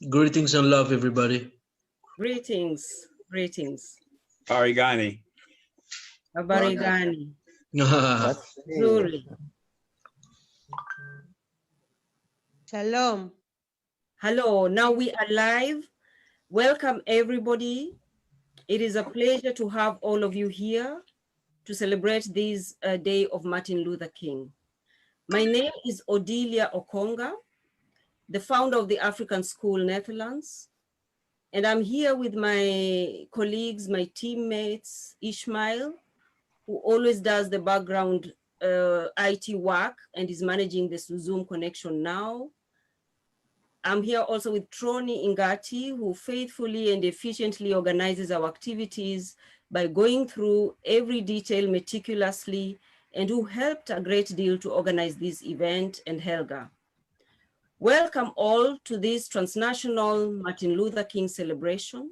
Greetings and love, everybody. Greetings, greetings. Arigani. Habarigani. Zuri. Shalom. Hello, now we are live. Welcome, everybody. It is a pleasure to have all of you here to celebrate this day of Martin Luther King. My name is Odilia Okonga, the founder of the African School Netherlands. And I'm here with my colleagues, my teammates, Ishmael, who always does the background IT work and is managing this Zoom connection now. I'm here also with Troni Ingati, who faithfully and efficiently organizes our activities by going through every detail meticulously and who helped a great deal to organize this event, and Helga. Welcome all to this transnational Martin Luther King celebration.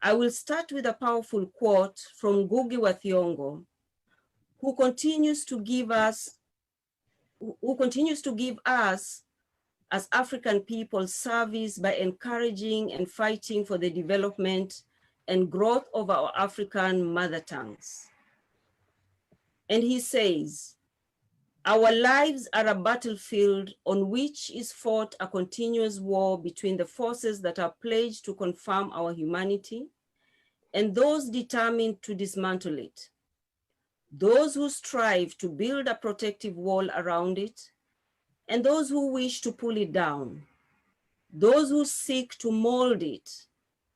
I will start with a powerful quote from Ngugi wa Thiong'o, who continues to give us as African people service by encouraging and fighting for the development and growth of our African mother tongues. And he says, "Our lives are a battlefield on which is fought a continuous war between the forces that are pledged to confirm our humanity and those determined to dismantle it. Those who strive to build a protective wall around it, and those who wish to pull it down, those who seek to mold it,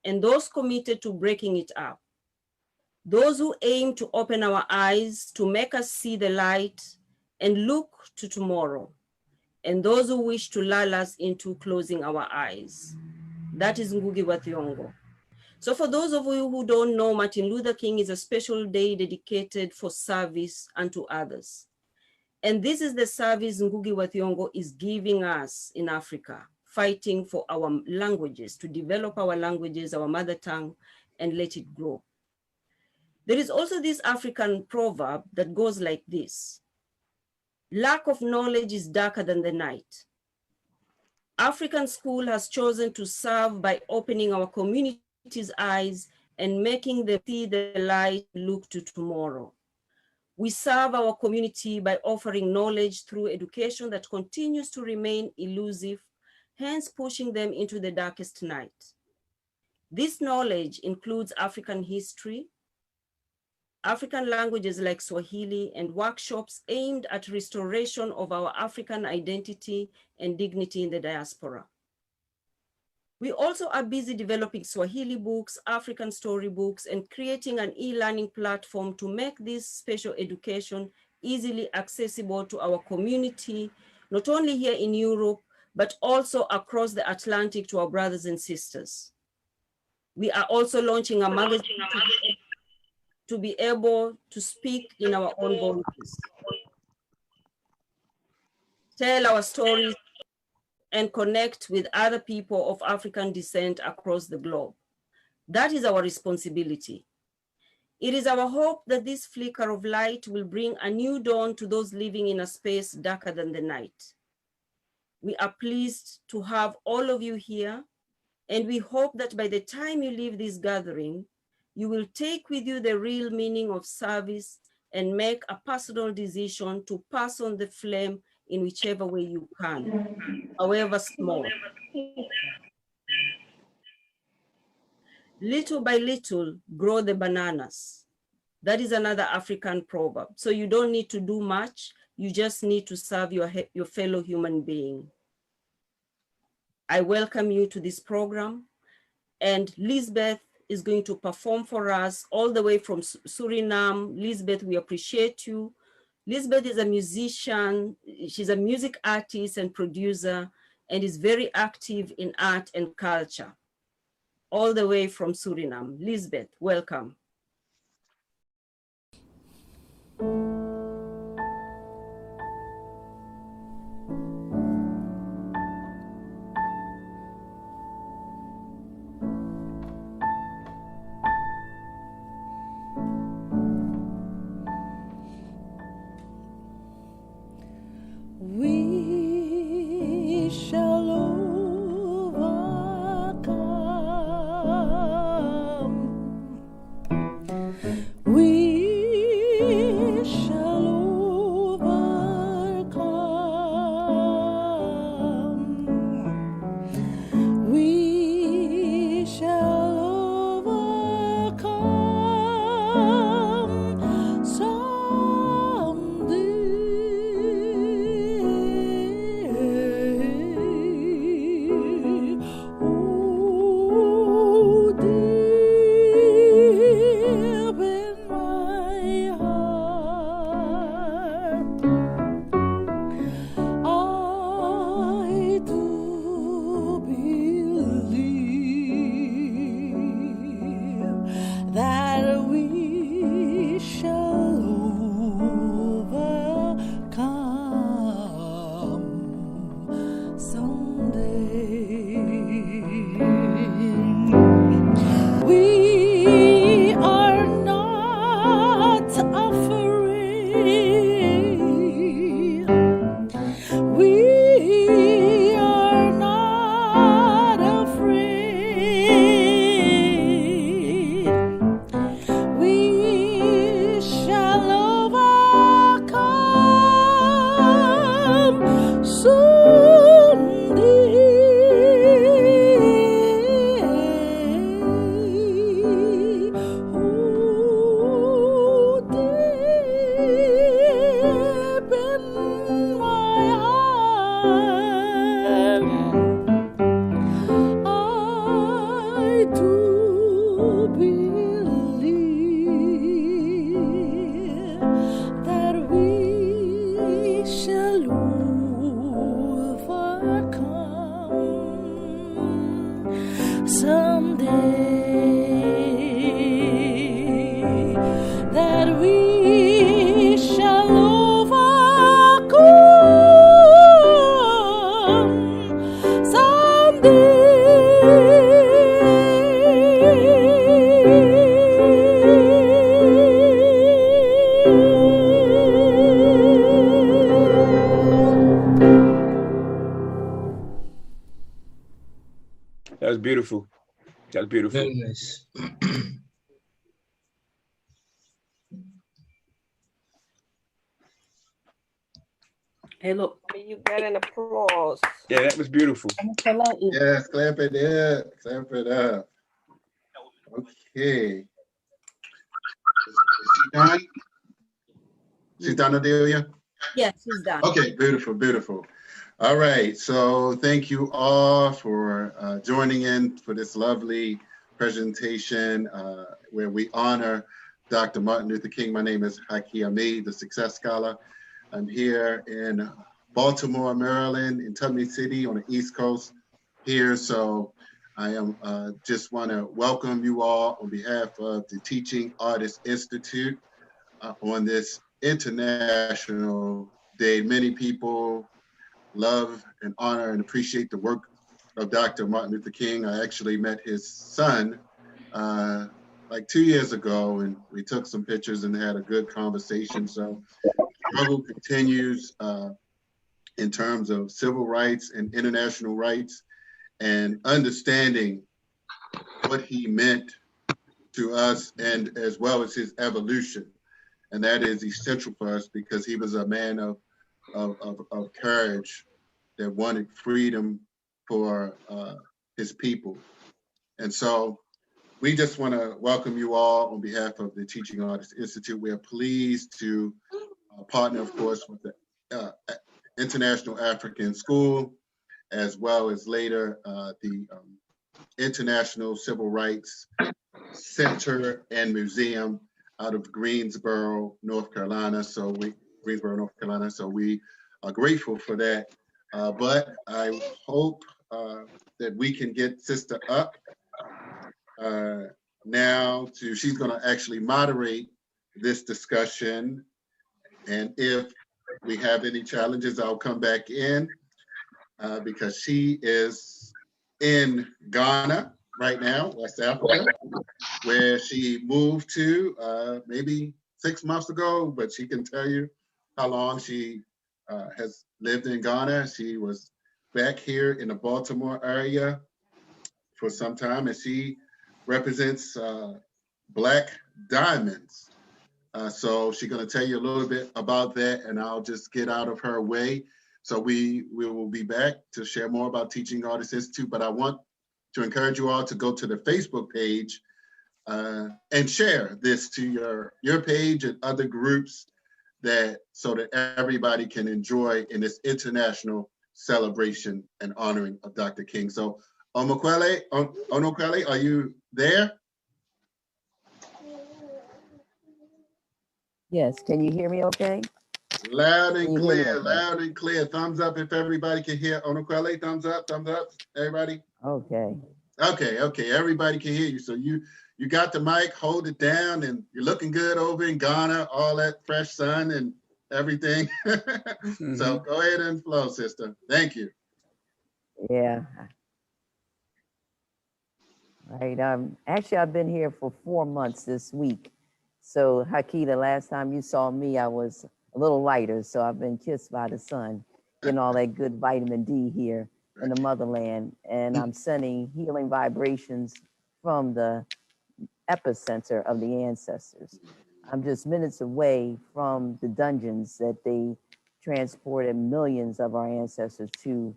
and those committed to breaking it up, those who aim to open our eyes to make us see the light and look to tomorrow, and those who wish to lull us into closing our eyes." That is Ngugi wa Thiong'o. So for those of you who don't know, Martin Luther King is a special day dedicated for service unto others. And this is the service Ngugi wa Thiong'o is giving us in Africa, fighting for our languages, to develop our languages, our mother tongue, and let it grow. There is also this African proverb that goes like this: "Lack of knowledge is darker than the night." African School has chosen to serve by opening our community's eyes and making them see the light, look to tomorrow. We serve our community by offering knowledge through education that continues to remain elusive, hence pushing them into the darkest night. This knowledge includes African history, African languages like Swahili, and workshops aimed at restoration of our African identity and dignity in the diaspora. We also are busy developing Swahili books, African storybooks, and creating an e-learning platform to make this special education easily accessible to our community, not only here in Europe, but also across the Atlantic to our brothers and sisters. We are also launching a magazine to be able to speak in our own voices, tell our stories, and connect with other people of African descent across the globe. That is our responsibility. It is our hope that this flicker of light will bring a new dawn to those living in a space darker than the night. We are pleased to have all of you here, and we hope that by the time you leave this gathering, you will take with you the real meaning of service and make a personal decision to pass on the flame in whichever way you can, however small. Little by little, grow the bananas. That is another African proverb. So you don't need to do much. You just need to serve your fellow human being. I welcome you to this program. And Lisbeth is going to perform for us all the way from Suriname. Lisbeth, we appreciate you. Lisbeth is a musician. She's a music artist and producer and is very active in art and culture, all the way from Suriname. Lisbeth, welcome. We shall overcome. was beautiful. That's beautiful. Very nice. Hey, look. You got an applause. Yeah, that was beautiful. Yes, clap it up. Clap it up. Okay. Is she done? She's done, Adelia? Yeah, she's done. Okay, beautiful, beautiful. All right, so thank you all for joining in for this lovely presentation where we honor Dr. Martin Luther King. My name is Haki Ami, the Success Scholar. I'm here in Baltimore, Maryland, in Tubman City on the East Coast here. So I am just want to welcome you all on behalf of the Teaching Artists Institute on this International Day. Many people love and honor and appreciate the work of Dr. Martin Luther King. I actually met his son like 2 years ago, and we took some pictures and had a good conversation. So the struggle continues in terms of civil rights and international rights and understanding what he meant to us, and as well as his evolution. And that is essential for us because he was a man of courage that wanted freedom for his people. And so we just want to welcome you all on behalf of the Teaching Artists Institute. We are pleased to partner, of course, with the International African School, as well as later the International Civil Rights Center and Museum out of Greensboro, North Carolina. So we are grateful for that. But I hope that we can get Sister up now she's going to actually moderate this discussion. And if we have any challenges, I'll come back in because she is in Ghana right now, West Africa, where she moved to maybe 6 months ago, but she can tell you how long she has lived in Ghana. She was back here in the Baltimore area for some time, and she represents Black Diamonds. So she's going to tell you a little bit about that, and I'll just get out of her way. So we will be back to share more about Teaching Artists Institute, but I want to encourage you all to go to the Facebook page and share this to your page and other groups so that everybody can enjoy in this international celebration and honoring of Dr. King. So Onokwele, are you there? Yes, can you hear me okay? Loud and clear, loud and clear. Thumbs up if everybody can hear. Onokwele, thumbs up, everybody. Okay. Okay, everybody can hear you. So you got the mic, hold it down, and you're looking good over in Ghana, all that fresh sun and everything. So go ahead and flow, sister. Thank you. Yeah. Right. Actually, I've been here for 4 months this week. So Haki, the last time you saw me, I was a little lighter. So I've been kissed by the sun, getting all that good vitamin D here in the motherland. And I'm sending healing vibrations from the epicenter of the ancestors. I'm just minutes away from the dungeons that they transported millions of our ancestors to,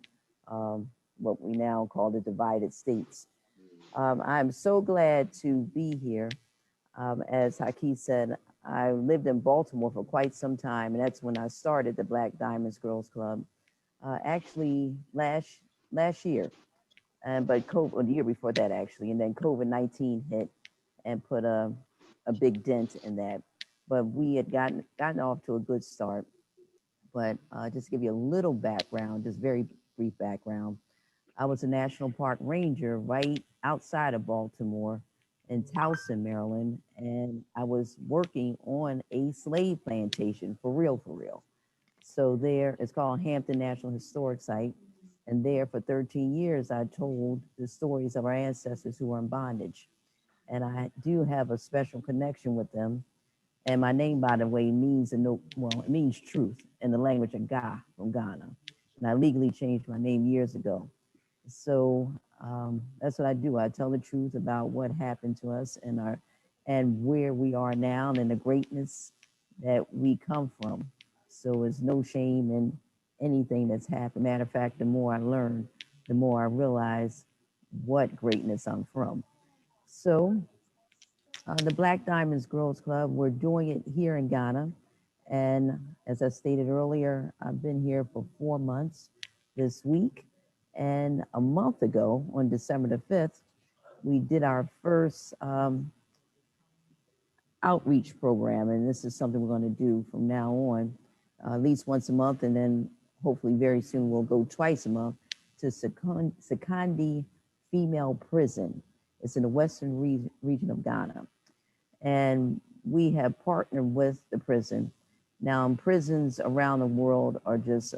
what we now call the divided states. I'm so glad to be here. As Haki said, I lived in Baltimore for quite some time, and that's when I started the Black Diamonds Girls Club, actually last year, but the year before that actually, and then COVID-19 hit and put a big dent in that. But we had gotten off to a good start. But just to give you a little background, just very brief background, I was a National Park Ranger right outside of Baltimore in Towson, Maryland, and I was working on a slave plantation for real. So there, it's called Hampton National Historic Site, and there for 13 years, I told the stories of our ancestors who were in bondage. And I do have a special connection with them. And my name, by the way, means it means truth in the language of Ga from Ghana. And I legally changed my name years ago. So That's what I do. I tell the truth about what happened to us and where we are now and the greatness that we come from. So there's no shame in anything that's happened. Matter of fact, the more I learn, the more I realize what greatness I'm from. So the Black Diamonds Girls Club, we're doing it here in Ghana. And as I stated earlier, I've been here for 4 months this week. And a month ago, on December the 5th, we did our first outreach program. And this is something we're going to do from now on, at least once a month. And then hopefully very soon we'll go twice a month to Sekandi Female Prison. It's in the western region of Ghana. And we have partnered with the prison. Now, prisons around the world are just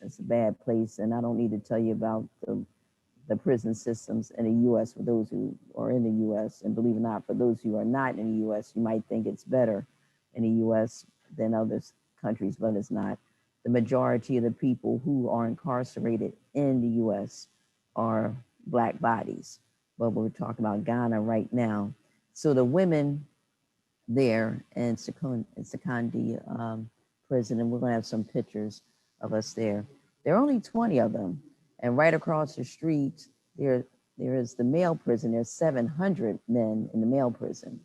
it's a bad place, and I don't need to tell you about the prison systems in the U.S. for those who are in the U.S. And believe it or not, for those who are not in the U.S., you might think it's better in the U.S. than other countries, but it's not. The majority of the people who are incarcerated in the U.S. are Black bodies, but we're talking about Ghana right now. So the women there in Sekandi prison, and we're going to have some pictures of us there. There are only 20 of them. And right across the street, there is the male prison. There's 700 men in the male prison.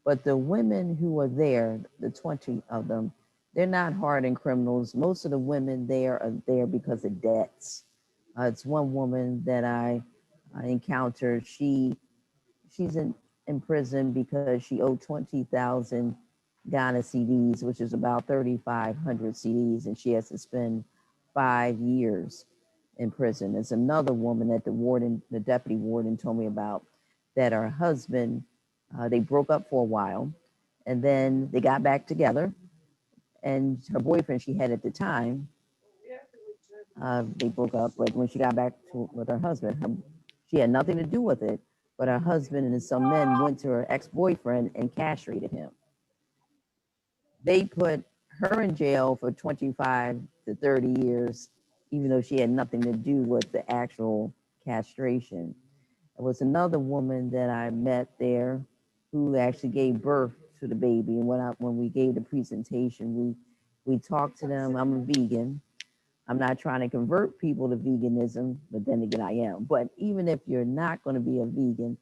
But the women who are there, the 20 of them, they're not hardened criminals. Most of the women there are there because of debts. It's one woman that I encountered. She's in prison because she owed 20,000 Ghana CDs, which is about 3,500 CDs, and she has to spend 5 years in prison. There's another woman that the deputy warden told me about, that her husband, they broke up for a while, and then they got back together, and her boyfriend she had at the time, they broke up, but when she got back with her husband, she had nothing to do with it, but her husband and some men went to her ex-boyfriend and castrated him. They put her in jail for 25 to 30 years, even though she had nothing to do with the actual castration. There was another woman that I met there who actually gave birth to the baby. And when we gave the presentation, we talked to them. I'm a vegan. I'm not trying to convert people to veganism, but then again, I am. But even if you're not going to be a vegan,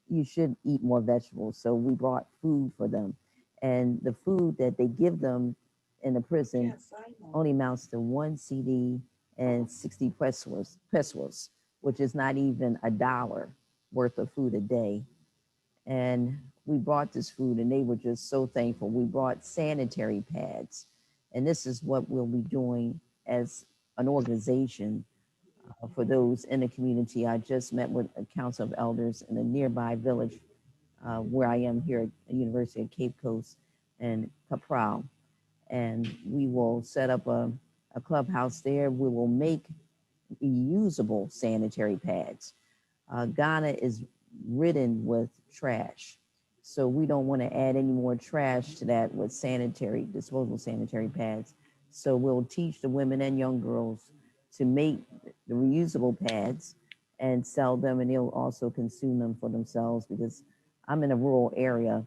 you should eat more vegetables. So we brought food for them. And the food that they give them in the prison only amounts to 1 CD and 60 pesos, which is not even $1 worth of food a day. And we brought this food and they were just so thankful. We brought sanitary pads. And this is what we'll be doing as an organization for those in the community. I just met with a council of elders in a nearby village where I am here at the University of Cape Coast and Capral. And we will set up a clubhouse there. We will make reusable sanitary pads. Ghana is ridden with trash. So we don't want to add any more trash to that with disposable sanitary pads. So we'll teach the women and young girls to make the reusable pads and sell them, and they'll also consume them for themselves, because I'm in a rural area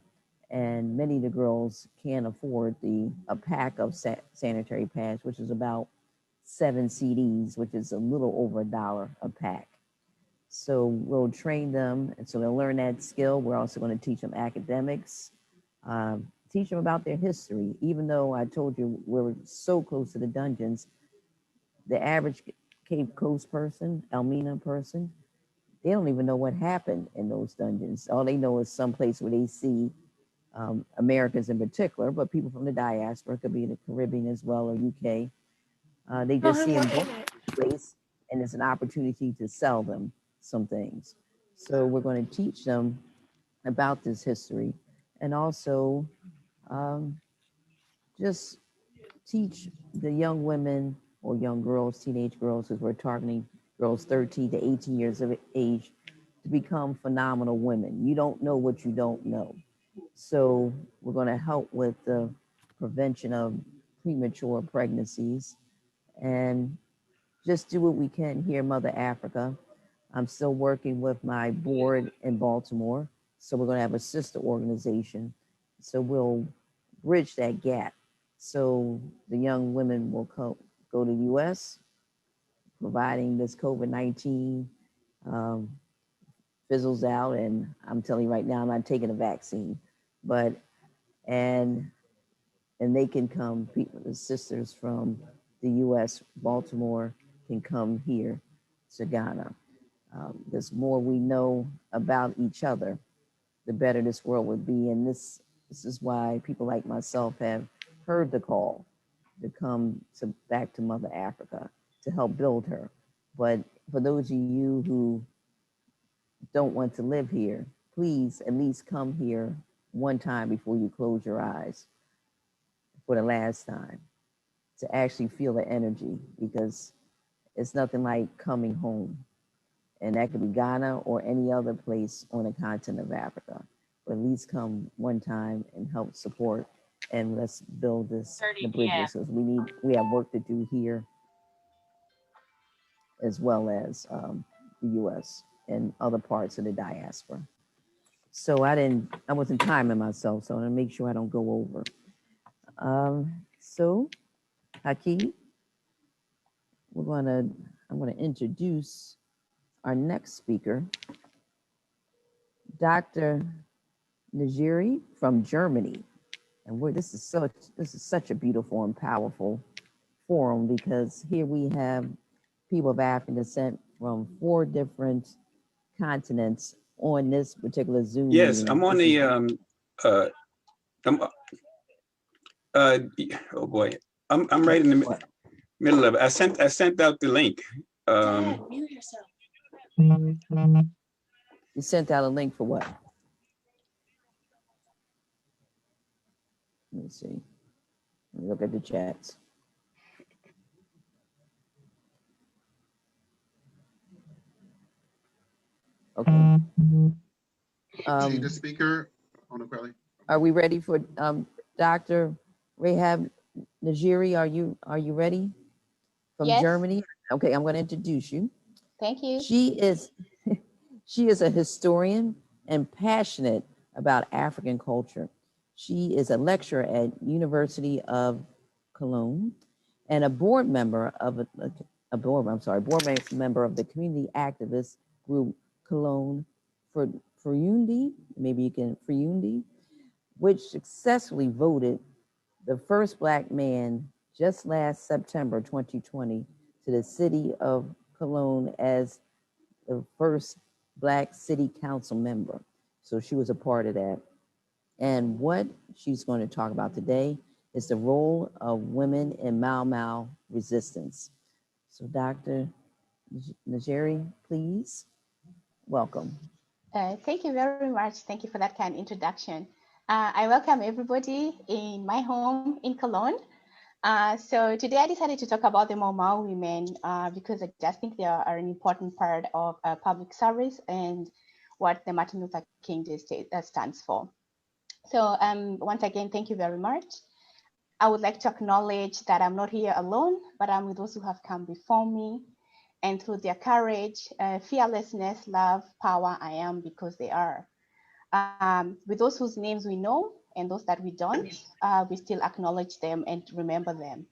and many of the girls can't afford a pack of sanitary pads, which is about 7 CDs, which is a little over $1 a pack. So we'll train them, and so they'll learn that skill. We're also going to teach them academics, teach them about their history. Even though I told you we're so close to the dungeons, the average Cape Coast person, Elmina person, they don't even know what happened in those dungeons. All they know is someplace where they see Americans in particular, but people from the diaspora, could be in the Caribbean as well, or UK. They just see them going to the place, and it's an opportunity to sell them some things. So we're going to teach them about this history, and also just teach the young women or young girls, teenage girls, because we're targeting girls 13 to 18 years of age, to become phenomenal women. You don't know what you don't know. So we're going to help with the prevention of premature pregnancies and just do what we can here in Mother Africa. I'm still working with my board in Baltimore. So we're going to have a sister organization. So we'll bridge that gap. So the young women will go to the US, providing this COVID-19 fizzles out. And I'm telling you right now, I'm not taking a vaccine, but, and they can come, people, the sisters from the US, Baltimore, can come here to Ghana. The more we know about each other, the better this world would be. And this is why people like myself have heard the call to come back to Mother Africa to help build her. But for those of you who don't want to live here, please at least come here one time before you close your eyes for the last time to actually feel the energy, because it's nothing like coming home. And that could be Ghana or any other place on the continent of Africa. But at least come one time and help support, and let's build the bridges, because we have work to do here as well as the US and other parts of the diaspora. So I wasn't timing myself, so I'm gonna make sure I don't go over. So Haki, I'm gonna introduce our next speaker, Dr. Najiri from Germany. And this is such a beautiful and powerful forum, because here we have people of African descent from 4 different continents on this particular Zoom Yes, meeting. I'm on the oh boy, I'm right in the middle of it. I sent out the link. You sent out a link for what? Let me see. Let me look at the chats. Okay. See the speaker on the Quelly? Are we ready for Dr. Rahab Najiri? Are you ready? From Yes. Germany? Okay, I'm going to introduce you. Thank you. She is a historian and passionate about African culture. She is a lecturer at University of Cologne and a board member of board member of the community activist group Cologne for Frundi, which successfully voted the first Black man just last September 2020 to the city of Cologne as the first Black city council member. So she was a part of that. And what she's going to talk about today is the role of women in Maumau resistance. So Dr. Najiri, please, welcome. Thank you very much. Thank you for that kind introduction. I welcome everybody in my home in Cologne. So today I decided to talk about the Maumau women because I just think they are an important part of public service and what the Martin Luther King Day stands for. So once again, thank you very much. I would like to acknowledge that I'm not here alone, but I'm with those who have come before me. And through their courage, fearlessness, love, power, I am because they are. With those whose names we know and those that we don't, we still acknowledge them and remember them.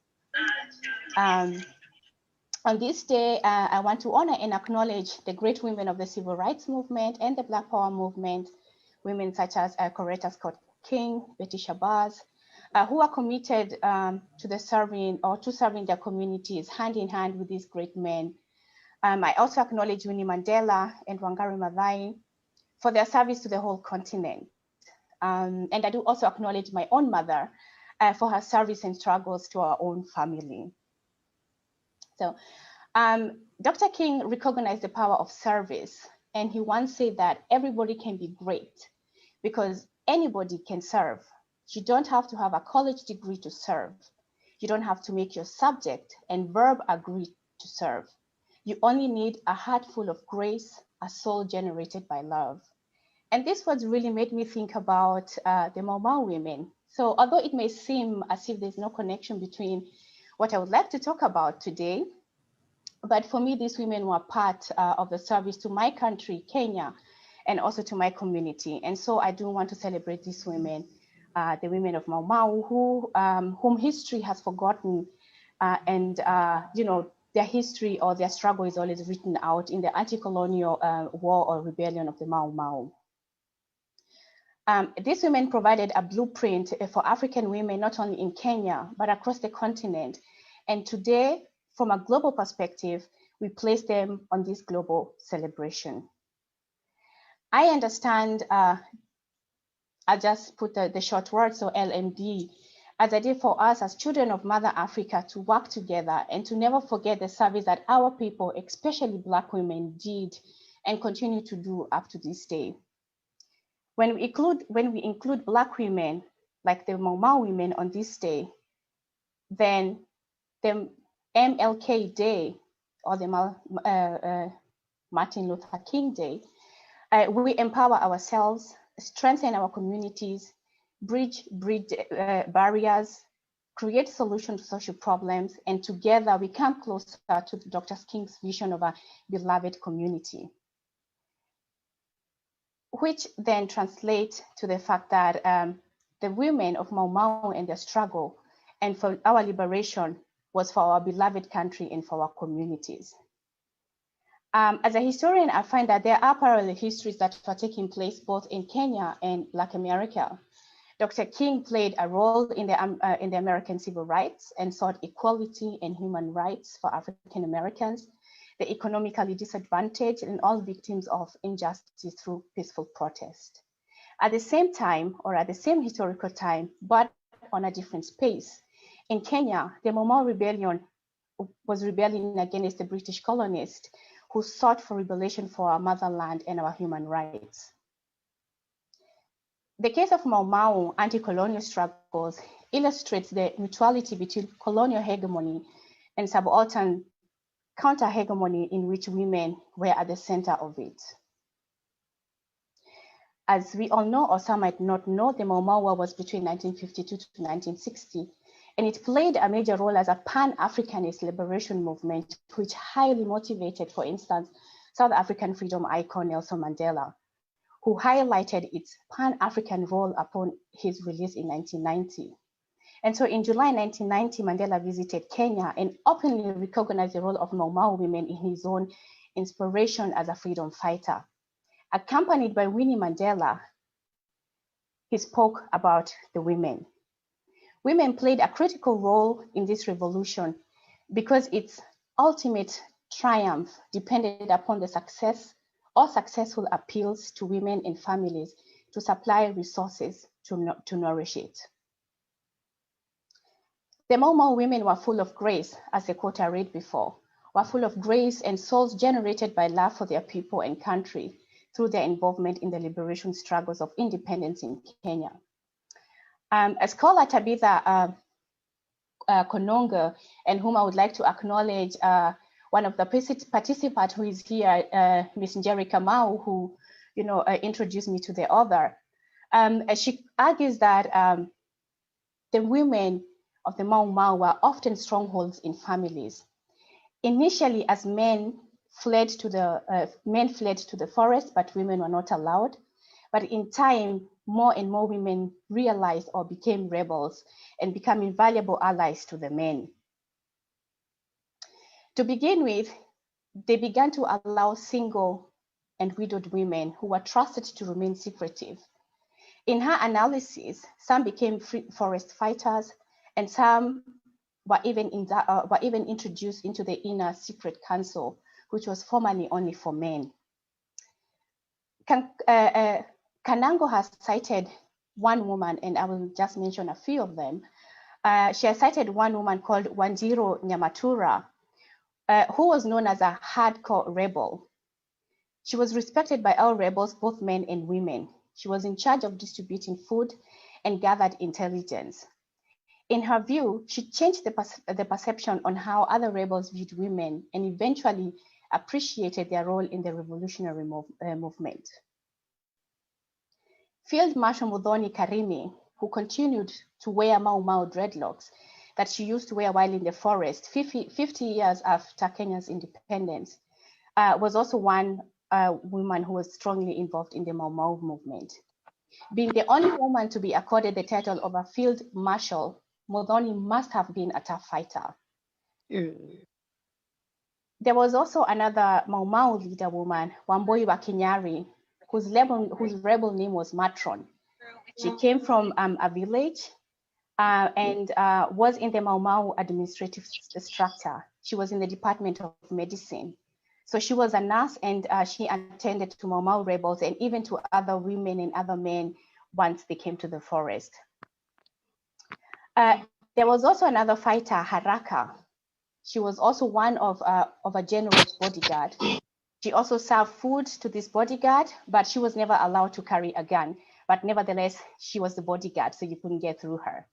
On this day, I want to honor and acknowledge the great women of the civil rights movement and the Black Power movement, women such as Coretta Scott King, Betty Shabazz, who are committed to serving their communities hand in hand with these great men. I also acknowledge Winnie Mandela and Wangari Maathai for their service to the whole continent. And I do also acknowledge my own mother for her service and struggles to our own family. So Dr. King recognized the power of service, and he once said that everybody can be great because anybody can serve. You don't have to have a college degree to serve. You don't have to make your subject and verb agree to serve. You only need a heart full of grace, a soul generated by love. And this words really made me think about the Maumau women. So although it may seem as if there's no connection between what I would like to talk about today But for me, these women were part of the service to my country, Kenya, and also to my community. And so I do want to celebrate these women, the women of Maumau, whom history has forgotten, and their history or their struggle is always written out in the anti-colonial war or rebellion of the Maumau. These women provided a blueprint for African women, not only in Kenya, but across the continent. And today, from a global perspective, we place them on this global celebration. I understand, I just put the short word, so LMD, as I did for us as children of Mother Africa to work together and to never forget the service that our people, especially Black women, did and continue to do up to this day. When we include Black women, like the Maumau women on this day, then the MLK Day or the Martin Luther King Day, we empower ourselves, strengthen our communities, bridge barriers, create solutions to social problems, and together we come closer to Dr. King's vision of a beloved community, which then translates to the fact that the women of Maumau and their struggle and for our liberation was for our beloved country and for our communities. As a historian, I find that there are parallel histories that are taking place both in Kenya and Black America. Dr. King played a role in the American civil rights and sought equality and human rights for African Americans, the economically disadvantaged, and all victims of injustice through peaceful protest. At the same time, or at the same historical time, but on a different space, in Kenya, the Maumau rebellion was rebelling against the British colonists who sought for liberation for our motherland and our human rights. The case of Maumau anti-colonial struggles illustrates the mutuality between colonial hegemony and subaltern counter-hegemony in which women were at the center of it. As we all know, or some might not know, the Maumau War was between 1952 to 1960, and it played a major role as a Pan-Africanist liberation movement, which highly motivated, for instance, South African freedom icon Nelson Mandela, who highlighted its Pan-African role upon his release in 1990. And so in July 1990, Mandela visited Kenya and openly recognized the role of Maumau women in his own inspiration as a freedom fighter. Accompanied by Winnie Mandela, he spoke about the women. Women played a critical role in this revolution because its ultimate triumph depended upon the success or successful appeals to women and families to supply resources to nourish it. The Maumau women were full of grace, as the quote I read before, were full of grace and souls generated by love for their people and country through their involvement in the liberation struggles of independence in Kenya. A scholar, Tabitha Kononga, and whom I would like to acknowledge, one of the participants who is here, Ms. Njeri Kamau, who introduced me to the author. She argues that the women of the Maumau were often strongholds in families. Initially, as men fled to the forest, but women were not allowed. But in time, more and more women realized or became rebels and become invaluable allies to the men. To begin with, they began to allow single and widowed women who were trusted to remain secretive. In her analysis, some became forest fighters, and some were even introduced into the inner secret council, which was formerly only for men. Kanango has cited one woman, and I will just mention a few of them. She has cited one woman called Wanjiro Nyamatura, who was known as a hardcore rebel. She was respected by all rebels, both men and women. She was in charge of distributing food and gathered intelligence. In her view, she changed the perception on how other rebels viewed women and eventually appreciated their role in the revolutionary movement. Field Marshal Muthoni Karimi, who continued to wear Maumau dreadlocks, that she used to wear while in the forest 50 years after Kenya's independence was also one woman who was strongly involved in the Maumau movement. Being the only woman to be accorded the title of a field marshal, Muthoni must have been a tough fighter. There was also another Maumau leader woman, Wambui Wakinyari, whose rebel name was Matron. She came from a village and was in the Maumau administrative structure. She was in the Department of Medicine. So she was a nurse, and she attended to Maumau rebels and even to other women and other men once they came to the forest. There was also another fighter, Haraka. She was also one of a general's bodyguard. She also served food to this bodyguard, but she was never allowed to carry a gun. But nevertheless, she was the bodyguard, so you couldn't get through her.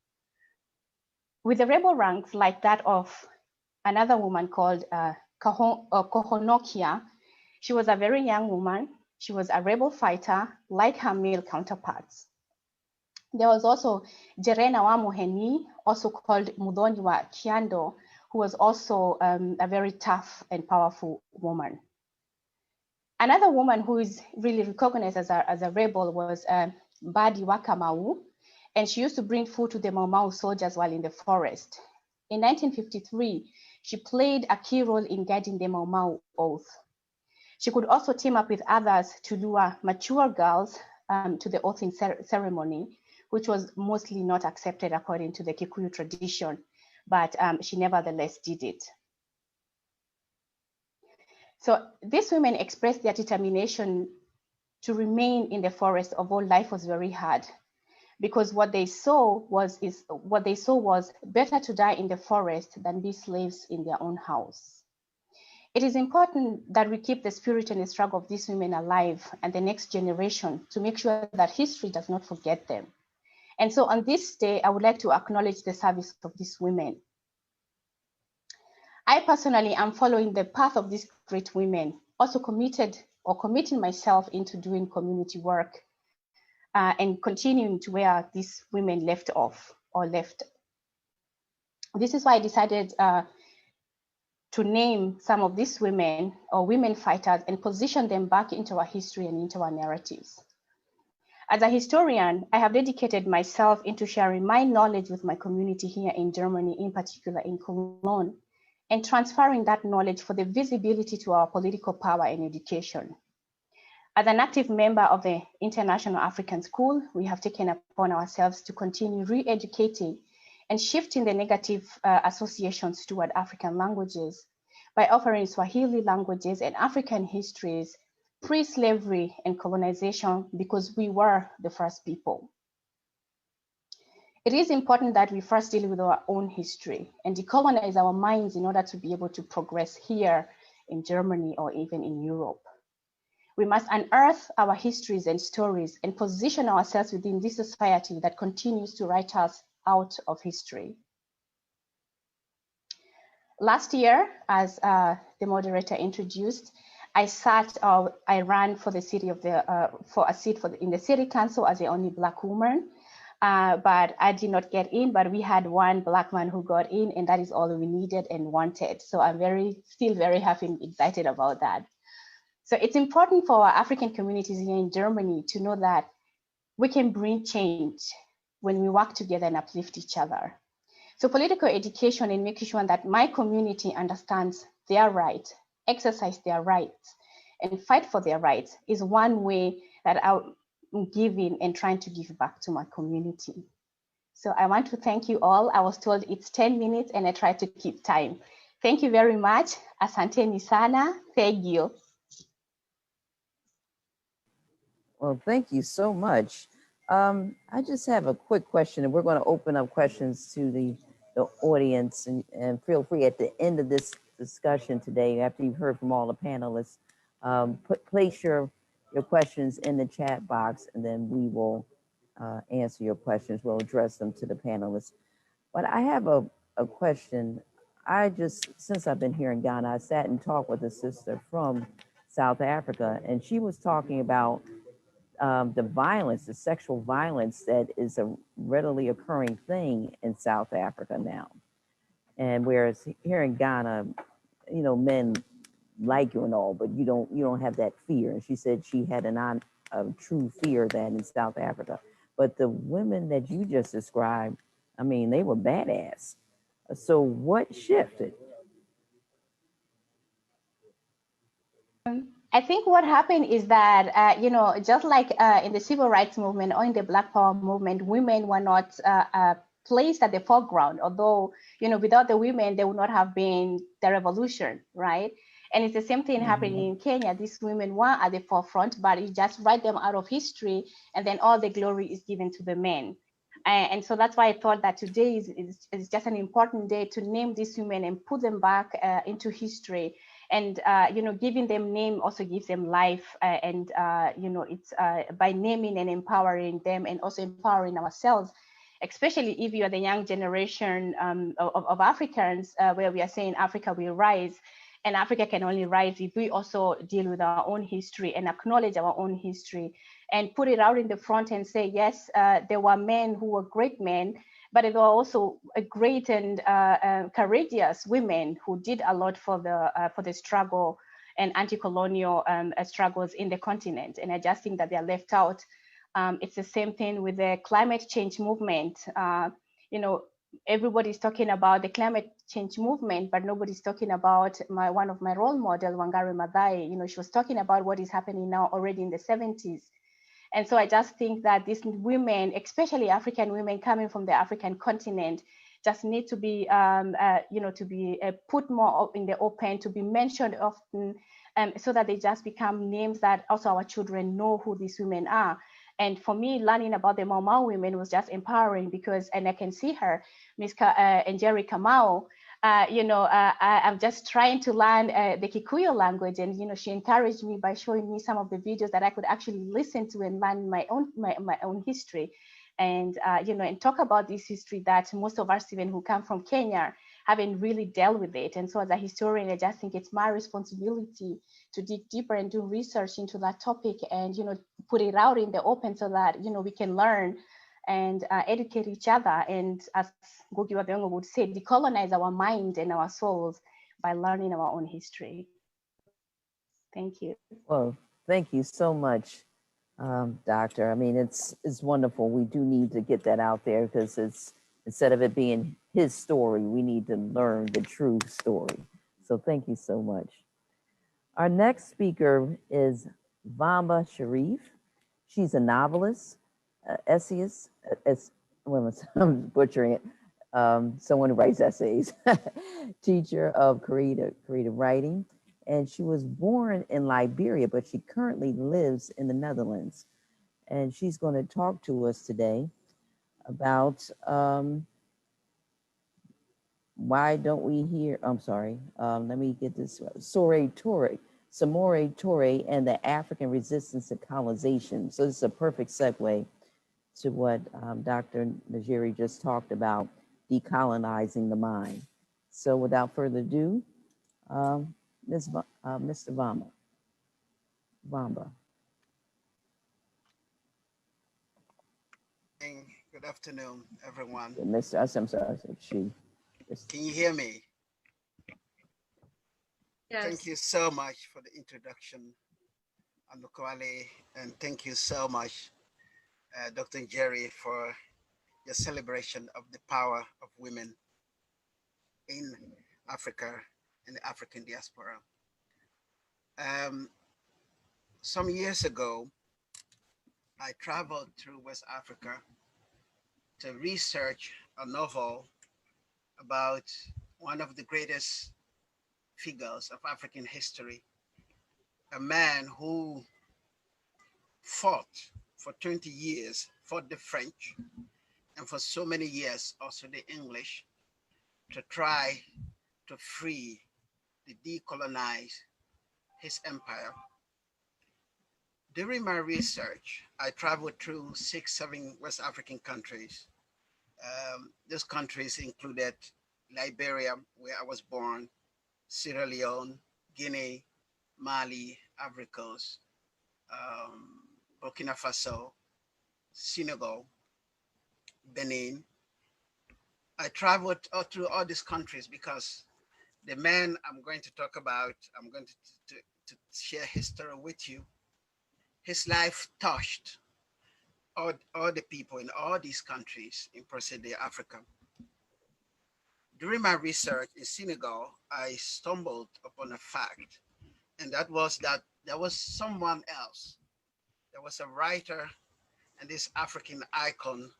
With the rebel ranks like that of another woman called Kohonokia, she was a very young woman. She was a rebel fighter like her male counterparts. There was also Jerena wa Muheni, also called Muthoni wa Kiando, who was also a very tough and powerful woman. Another woman who is really recognized as a rebel was Badi Wakamau, and she used to bring food to the Maumau soldiers while in the forest. In 1953, she played a key role in guiding the Maumau oath. She could also team up with others to lure mature girls to the oathing ceremony, which was mostly not accepted according to the Kikuyu tradition, but she nevertheless did it. So these women expressed their determination to remain in the forest, although life was very hard, because what they saw was better to die in the forest than be slaves in their own house. It is important that we keep the spirit and the struggle of these women alive and the next generation to make sure that history does not forget them. And so on this day, I would like to acknowledge the service of these women. I personally am following the path of these great women, also committing myself into doing community work and continuing to where these women left off or left. This is why I decided to name some of these women or women fighters and position them back into our history and into our narratives. As a historian, I have dedicated myself into sharing my knowledge with my community here in Germany, in particular in Cologne, and transferring that knowledge for the visibility to our political power and education. As an active member of the International African School, we have taken upon ourselves to continue re-educating and shifting the negative associations toward African languages by offering Swahili languages and African histories, pre-slavery and colonization, because we were the first people. It is important that we first deal with our own history and decolonize our minds in order to be able to progress here in Germany or even in Europe. We must unearth our histories and stories and position ourselves within this society that continues to write us out of history. Last year, as the moderator introduced, I ran for the city of for a seat in the city council as the only Black woman. But I did not get in, but we had one Black man who got in, and that is all we needed and wanted. So I'm still very happy and excited about that. So it's important for our African communities here in Germany to know that we can bring change when we work together and uplift each other. So political education and making sure that my community understands their rights, exercise their rights, and fight for their rights is one way that I'm giving and trying to give back to my community. So I want to thank you all. I was told it's 10 minutes and I try to keep time. Thank you very much. Asanteni sana. Thank you. Well, thank you so much. I just have a quick question, and we're going to open up questions to the audience, and feel free at the end of this discussion today, after you've heard from all the panelists, place your questions in the chat box, and then we will answer your questions. We'll address them to the panelists. But I have a question. Since I've been here in Ghana, I sat and talked with a sister from South Africa, and she was talking about the violence, the sexual violence that is a readily occurring thing in South Africa now. And whereas here in Ghana, you know, men like you and all, but you don't have that fear. And she said she had a true fear of that in South Africa. But the women that you just described, I mean, they were badass. So what shifted? I think what happened is that, you know, just like in the civil rights movement or in the Black Power movement, women were not placed at the foreground, although, you know, without the women, there would not have been the revolution, right? And it's the same thing happening in Kenya. These women were at the forefront, but you just write them out of history, and then all the glory is given to the men. And so that's why I thought that today is just an important day to name these women and put them back into history. And you know, giving them name also gives them life. And you know, it's by naming and empowering them, and also empowering ourselves, especially if you are the young generation of Africans, where we are saying Africa will rise. And Africa can only rise if we also deal with our own history and acknowledge our own history and put it out in the front and say, yes, there were men who were great men, but there were also a great and courageous women who did a lot for the struggle and anti-colonial struggles in the continent. And I just think that they are left out. It's the same thing with the climate change movement. You know, everybody's talking about the climate change movement, but nobody's talking about one of my role model, Wangari Maathai. You know, she was talking about what is happening now already in the 70s. And so I just think that these women, especially African women coming from the African continent, just need to be, you know, to be put more in the open, to be mentioned often, so that they just become names that also our children know who these women are. And for me, learning about the Maumau women was just empowering because, and I can see her, Ms. Njeri Kamau, you know, I'm just trying to learn the Kikuyu language, and you know, she encouraged me by showing me some of the videos that I could actually listen to and learn my own history, and you know, and talk about this history that most of us, even who come from Kenya, haven't really dealt with it. And so, as a historian, I just think it's my responsibility to dig deeper and do research into that topic, and you know, put it out in the open so that you know we can learn and educate each other, and as Ngugi wa Thiong'o would say, decolonize our mind and our souls by learning our own history. Thank you. Well, thank you so much, Doctor. I mean, it's wonderful. We do need to get that out there because it's, instead of it being his story, we need to learn the true story. So thank you so much. Our next speaker is Vamba Sharif. She's a novelist, essayist, I'm butchering it, someone who writes essays, teacher of creative writing. And she was born in Liberia, but she currently lives in the Netherlands. And she's going to talk to us today about why don't we hear, I'm sorry, let me get this right. Samori Toure and the African resistance to colonization. So this is a perfect segue to what Dr. Najiri just talked about, decolonizing the mind. So without further ado, Mr. Vamba. Good afternoon, everyone. Mr. I'm sorry, I said she. Can you hear me? Yes. Thank you so much for the introduction, Anukwale, and thank you so much, Dr. Njeri, for your celebration of the power of women in Africa and the African diaspora. Some years ago, I traveled through West Africa to research a novel about one of the greatest figures of African history, a man who fought for 20 years, fought the French, and for so many years also the English, to try to free, to decolonize his empire. During my research, I traveled through 6-7 West African countries. Those countries included Liberia, where I was born, Sierra Leone, Guinea, Mali, Ivory Coast, Burkina Faso, Senegal, Benin. I traveled through all these countries because the man I'm going to talk about, I'm going to share his story with you. His life touched all the people in all these countries in present-day Africa. During my research in Senegal, I stumbled upon a fact, and that was that there was someone else. There was a writer and this African icon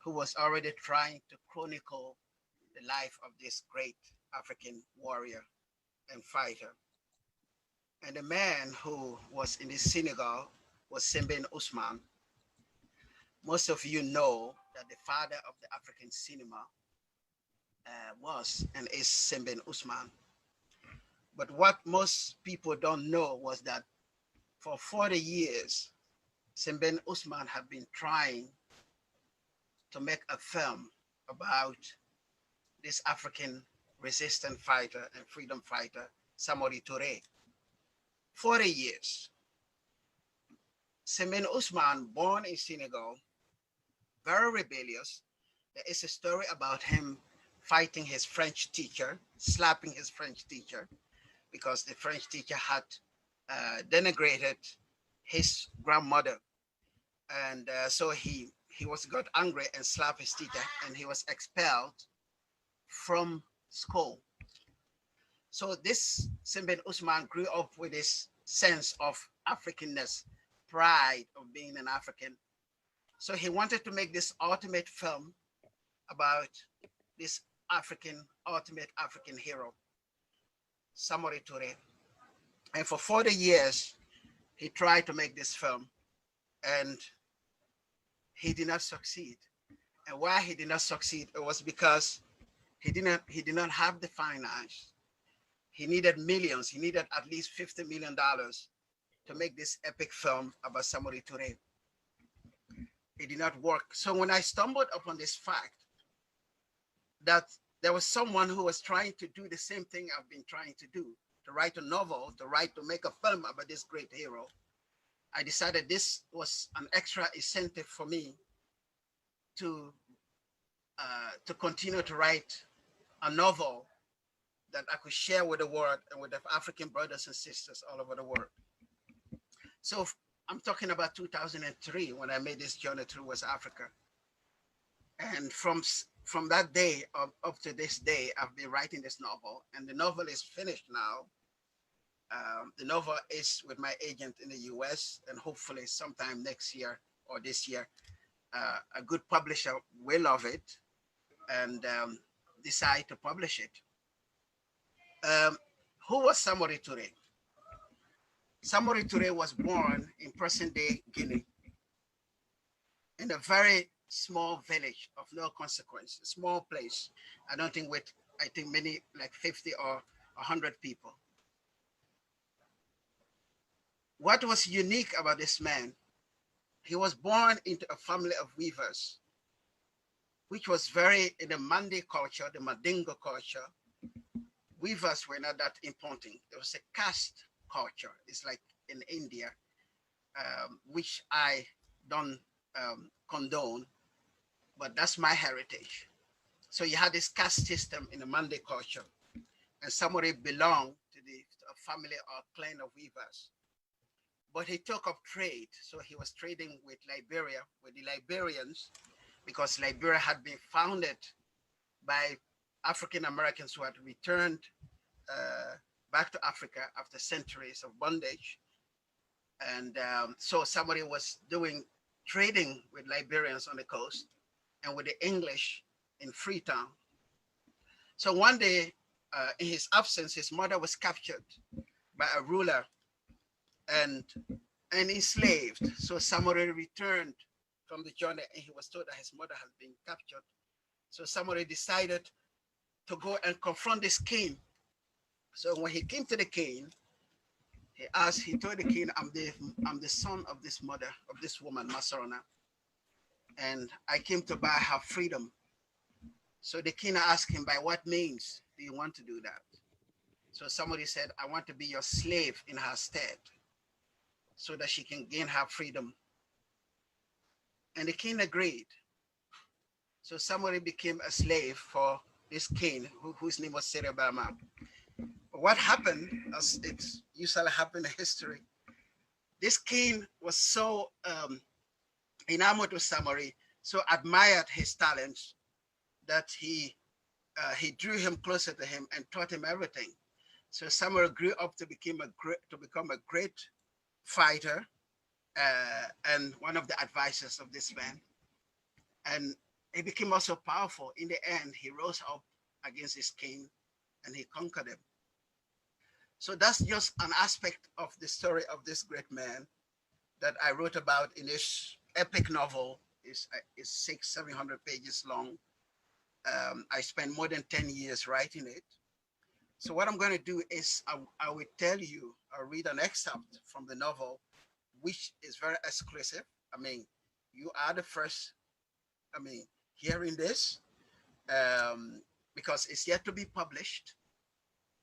who was already trying to chronicle the life of this great African warrior and fighter. And the man who was in this Senegal was Sembène Ousmane. Most of you know that the father of the African cinema was and is Sembène Ousmane. But what most people don't know was that for 40 years, Sembène Ousmane had been trying to make a film about this African resistance fighter and freedom fighter, Samori Touré. 40 years. Sembène Ousmane, born in Senegal, very rebellious. There is a story about him fighting his French teacher, slapping his French teacher, because the French teacher had denigrated his grandmother. And so he got angry and slapped his teacher, and he was expelled from school. So this Sembène Ousmane grew up with this sense of Africanness, pride of being an African. So he wanted to make this ultimate film about this ultimate African hero, Samori Touré. And for 40 years, he tried to make this film, and he did not succeed. And why he did not succeed, it was because he did not have the finance. He needed millions. He needed at least $50 million to make this epic film about Samori Touré. It did not work. So when I stumbled upon this fact that there was someone who was trying to do the same thing I've been trying to do, to write a novel, to make a film about this great hero, I decided this was an extra incentive for me to continue to write a novel that I could share with the world and with the African brothers and sisters all over the world. So I'm talking about 2003 when I made this journey through West Africa. And from that day up to this day, I've been writing this novel, and the novel is finished now. The novel is with my agent in the US, and hopefully sometime next year or this year, a good publisher will love it and decide to publish it. Who was Samori Touré? Samori Touré was born in present-day Guinea, in a very small village of no consequence, a small place. I think many, like 50 or 100 people. What was unique about this man? He was born into a family of weavers, which was very, in the Mande culture, the Mandingo culture, weavers were not that important. It was a caste culture. It's like in India, which I don't condone, but that's my heritage. So you had this caste system in the Mande culture, and somebody belonged to a family or clan of weavers. But he took up trade. So he was trading with Liberia, with the Liberians, because Liberia had been founded by African Americans who had returned back to Africa after centuries of bondage. And so somebody was trading with Liberians on the coast and with the English in Freetown. So one day, in his absence, his mother was captured by a ruler and enslaved. So Samori returned from the journey, and he was told that his mother had been captured. So Samori decided to go and confront this king. So when he came to the king, he told the king, I'm the son of this mother, of this woman, Masarona, and I came to buy her freedom. So the king asked him, by what means do you want to do that? So somebody said, I want to be your slave in her stead so that she can gain her freedom. And the king agreed. So somebody became a slave for this king whose name was Serebama. What happened, as it usually happened in history, this king was so enamored with Samori, so admired his talents, that he drew him closer to him and taught him everything. So Samori grew up to become a great fighter and one of the advisors of this man. And he became also powerful. In the end, he rose up against his king and he conquered him. So that's just an aspect of the story of this great man that I wrote about in this epic novel. Is 700 pages long. I spent more than 10 years writing it. So what I'm going to do is I will tell you, I'll read an excerpt from the novel, which is very exclusive. I mean, you are the first, hearing this, because it's yet to be published.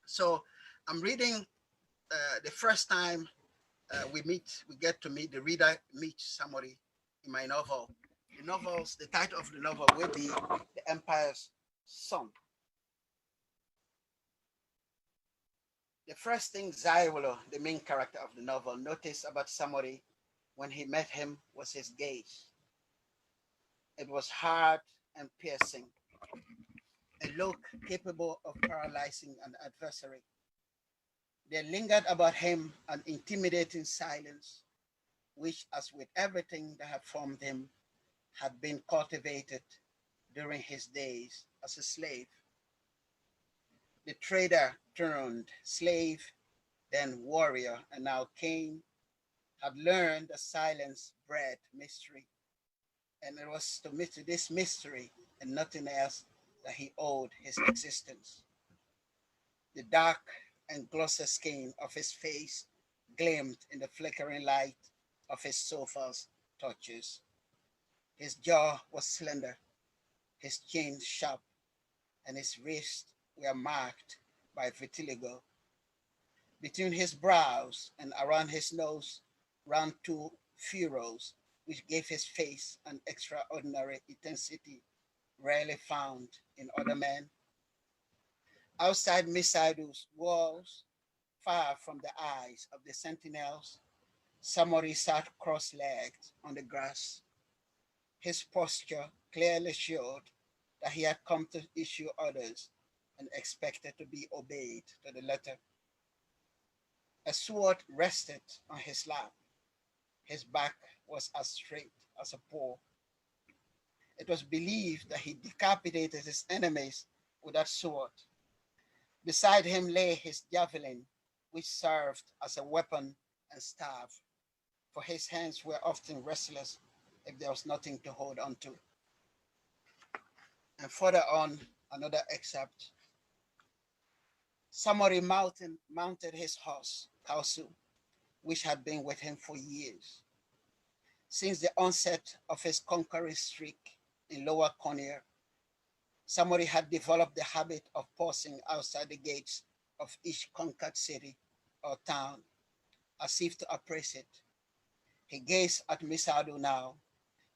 So I'm reading the first time we get to meet, the reader meets somebody in my novel. The title of the novel will be The Empire's Son. The first thing Zaiwolo, the main character of the novel, noticed about somebody when he met him was his gaze. It was hard and piercing, a look capable of paralyzing an adversary. There lingered about him an intimidating silence, which, as with everything that had formed him, had been cultivated during his days as a slave. The trader turned slave, then warrior, and now king, had learned that silence bred mystery. And it was to this mystery and nothing else that he owed his existence. The dark and glossy skin of his face gleamed in the flickering light of his sofa's torches. His jaw was slender, his chin sharp, and his wrists were marked by vitiligo. Between his brows and around his nose ran two furrows, which gave his face an extraordinary intensity rarely found in other men. Outside Misaidu's walls, far from the eyes of the sentinels, Samori sat cross-legged on the grass. His posture clearly showed that he had come to issue orders and expected to be obeyed to the letter. A sword rested on his lap. His back was as straight as a pole. It was believed that he decapitated his enemies with that sword. Beside him lay his javelin, which served as a weapon and staff, for his hands were often restless if there was nothing to hold on to. And further on, another excerpt. Samori mounted his horse, Kausu, which had been with him for years. Since the onset of his conquering streak in Lower Konya, Samori had developed the habit of pausing outside the gates of each conquered city or town, as if to appraise it. He gazed at Misadu now,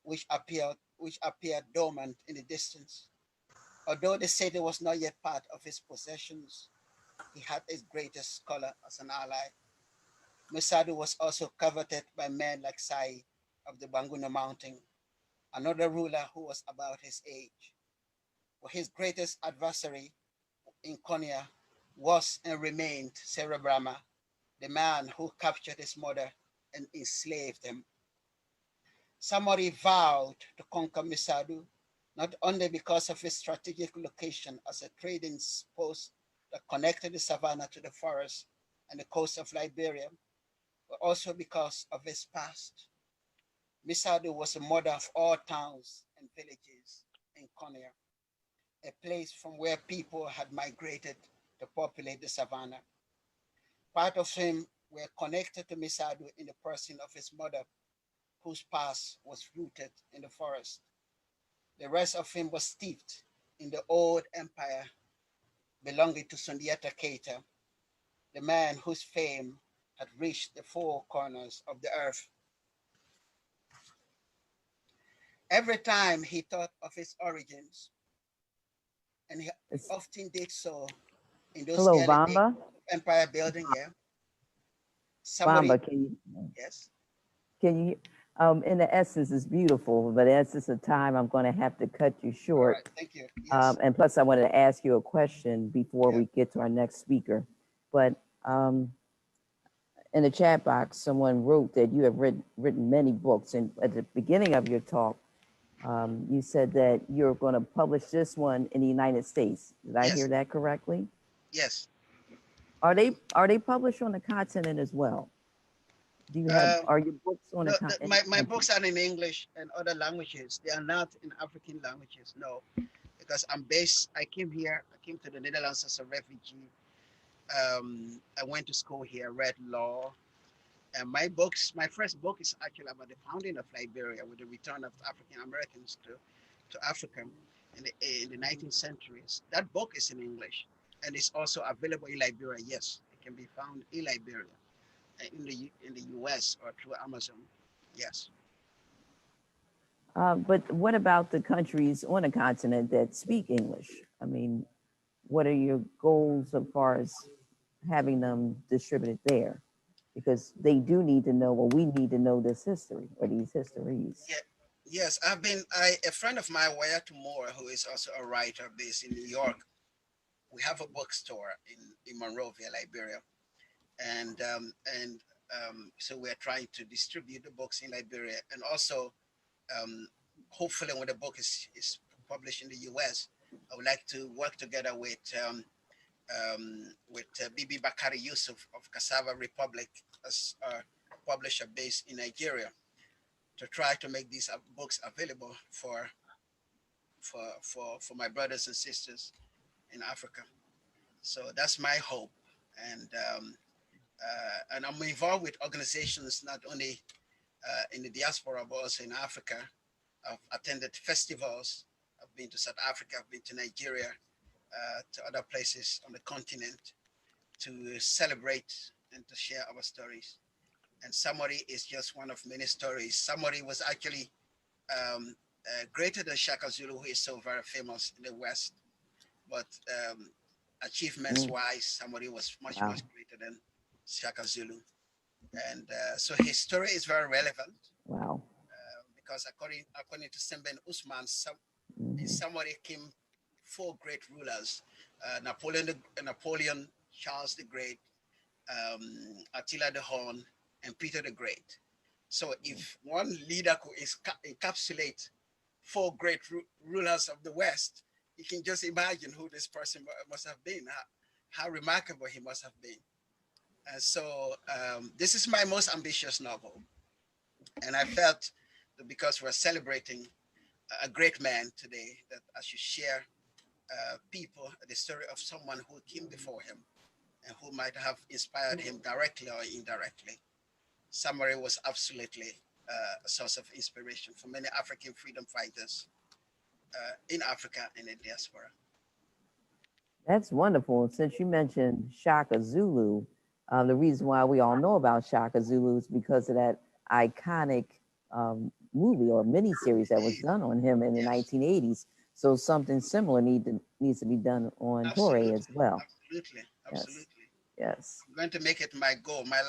which appeared dormant in the distance. Although the city was not yet part of his possessions, he had his greatest scholar as an ally. Misadu was also coveted by men like Sai of the Banguna Mountain, another ruler who was about his age. For his greatest adversary in Konya was and remained Serebrama, the man who captured his mother and enslaved him. Samori vowed to conquer Misadu, not only because of his strategic location as a trading post that connected the savannah to the forest and the coast of Liberia, but also because of his past. Misadu was the mother of all towns and villages in Konya, a place from where people had migrated to populate the savannah. Part of him were connected to Misadu in the person of his mother, whose past was rooted in the forest. The rest of him was steeped in the old empire belonging to Sundiata Keita, the man whose fame had reached the four corners of the earth. every time he thought of his origins, and he It's- often did so in those Hello, early days Vamba. of empire building. Yeah, somebody. Vamba, Yes. can you, in the essence, it's beautiful, but in the essence of time, I'm going to have to cut you All short. right. Thank you. Yes. And plus, I wanted to ask you a question before Yeah. we get to our next speaker. But in the chat box, someone wrote that you have written many books. And at the beginning of your talk, you said that you're going to publish this one in the United States. Did I Yes. hear that correctly? Yes. Are they published on the continent as well? Do you have, are your books on No, the continent? my books are in English and other languages. They are not in African languages. No, because I came here. I came to the Netherlands as a refugee. I went to school here, read law. And my first book is actually about the founding of Liberia with the return of African Americans to Africa in the 19th centuries. That book is in English and it's also available in Liberia. Yes, it can be found in Liberia, in the US or through Amazon. Yes. But what about the countries on the continent that speak English? I mean, what are your goals as far as having them distributed there? Because they do need to know, or we need to know this history or these histories. Yeah. Yes, a friend of mine, Waya Moore, who is also a writer based in New York. We have a bookstore in Monrovia, Liberia. And so we're trying to distribute the books in Liberia. And also, hopefully when the book is published in the US, I would like to work together with Bibi Bakari Yusuf of Cassava Republic as a publisher based in Nigeria to try to make these books available for my brothers and sisters in Africa. So that's my hope. And I'm involved with organizations not only in the diaspora, but also in Africa. I've attended festivals. I've been to South Africa, I've been to Nigeria, to other places on the continent to celebrate and to share our stories. And Samori is just one of many stories. Samori was actually greater than Shaka Zulu, who is so very famous in the West. But achievements-wise, Samori was much greater than Shaka Zulu. And so his story is very relevant. Wow. Because according to Semben Usman, in Samori came four great rulers, Napoleon, Charles the Great, Attila the Horn, and Peter the Great. So if one leader could encapsulate four great rulers of the West, you can just imagine who this person must have been, how remarkable he must have been. And so this is my most ambitious novel. And I felt that because we're celebrating a great man today, that I should share people the story of someone who came before him and who might have inspired him directly or indirectly. Samori was absolutely a source of inspiration for many African freedom fighters in Africa and in diaspora. That's wonderful. Since you mentioned Shaka Zulu, the reason why we all know about Shaka Zulu is because of that iconic movie or miniseries that was done on him in the 1980s. So something similar needs to be done on Torre as well. Absolutely. Yes. I'm going to make it my goal, my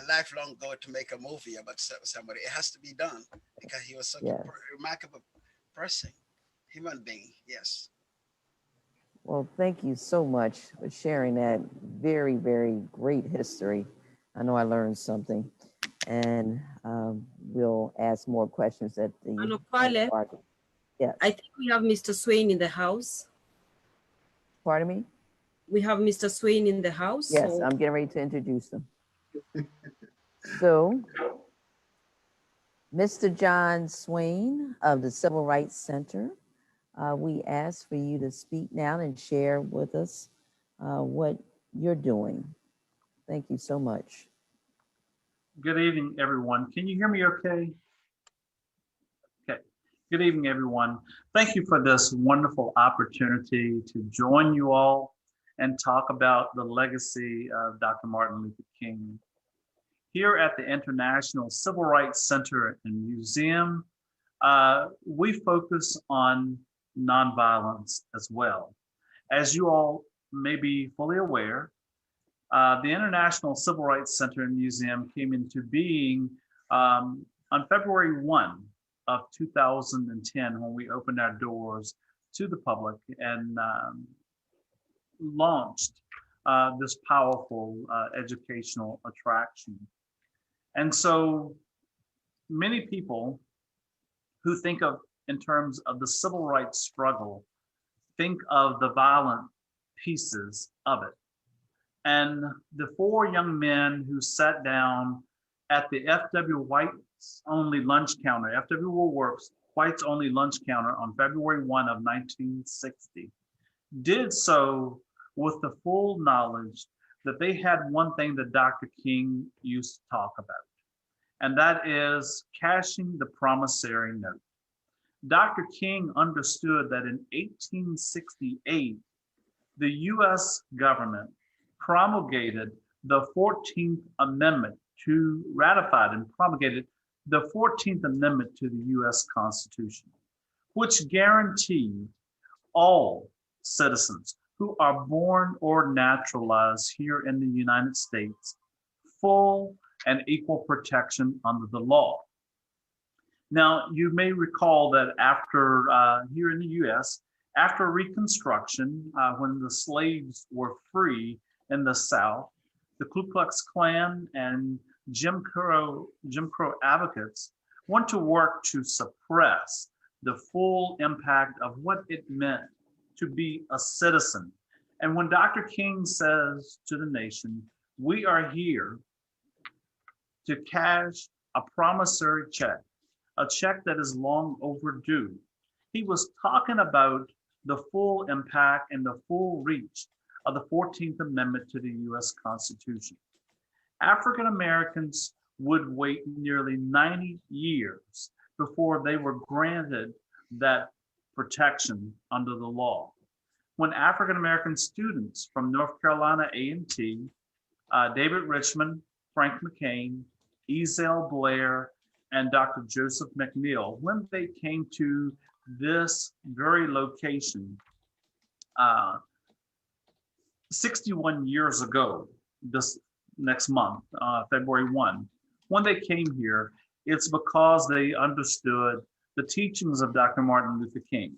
lifelong goal to make a movie about somebody. It has to be done because he was such a remarkable person, human being. Yes. Well, thank you so much for sharing that very, very great history. I know I learned something, and we'll ask more questions at the part. Yes. I think we have Mr. Swain in the house. Pardon me? We have Mr. Swain in the house. Yes, so I'm getting ready to introduce them. So, Mr. John Swain of the Civil Rights Center, we ask for you to speak now and share with us what you're doing. Thank you so much. Good evening, everyone. Can you hear me okay? Okay. Good evening, everyone. Thank you for this wonderful opportunity to join you all and talk about the legacy of Dr. Martin Luther King. Here at the International Civil Rights Center and Museum, we focus on nonviolence as well. As you all may be fully aware, the International Civil Rights Center and Museum came into being on February 1 of 2010 when we opened our doors to the public and launched this powerful educational attraction. And so many people who think of in terms of the civil rights struggle think of the violent pieces of it. And the four young men who sat down at the FW Whites Only lunch counter, FW Woolworth's Whites Only lunch counter on February 1 of 1960, did so with the full knowledge that they had one thing that Dr. King used to talk about, and that is cashing the promissory note. Dr. King understood that in 1868, the US government promulgated the 14th Amendment ratified and promulgated the 14th Amendment to the US Constitution, which guaranteed all citizens who are born or naturalized here in the United States full and equal protection under the law. Now, you may recall that after, here in the US, after Reconstruction, when the slaves were free in the South, the Ku Klux Klan and Jim Crow advocates went to work to suppress the full impact of what it meant to be a citizen. And when Dr. King says to the nation, we are here to cash a promissory check, a check that is long overdue, he was talking about the full impact and the full reach of the 14th Amendment to the US Constitution. African Americans would wait nearly 90 years before they were granted that protection under the law. When African American students from North Carolina A&T, David Richmond, Frank McCain, Ezell Blair, and Dr. Joseph McNeil, when they came to this very location 61 years ago, this next month, February 1, when they came here, it's because they understood the teachings of Dr. Martin Luther King,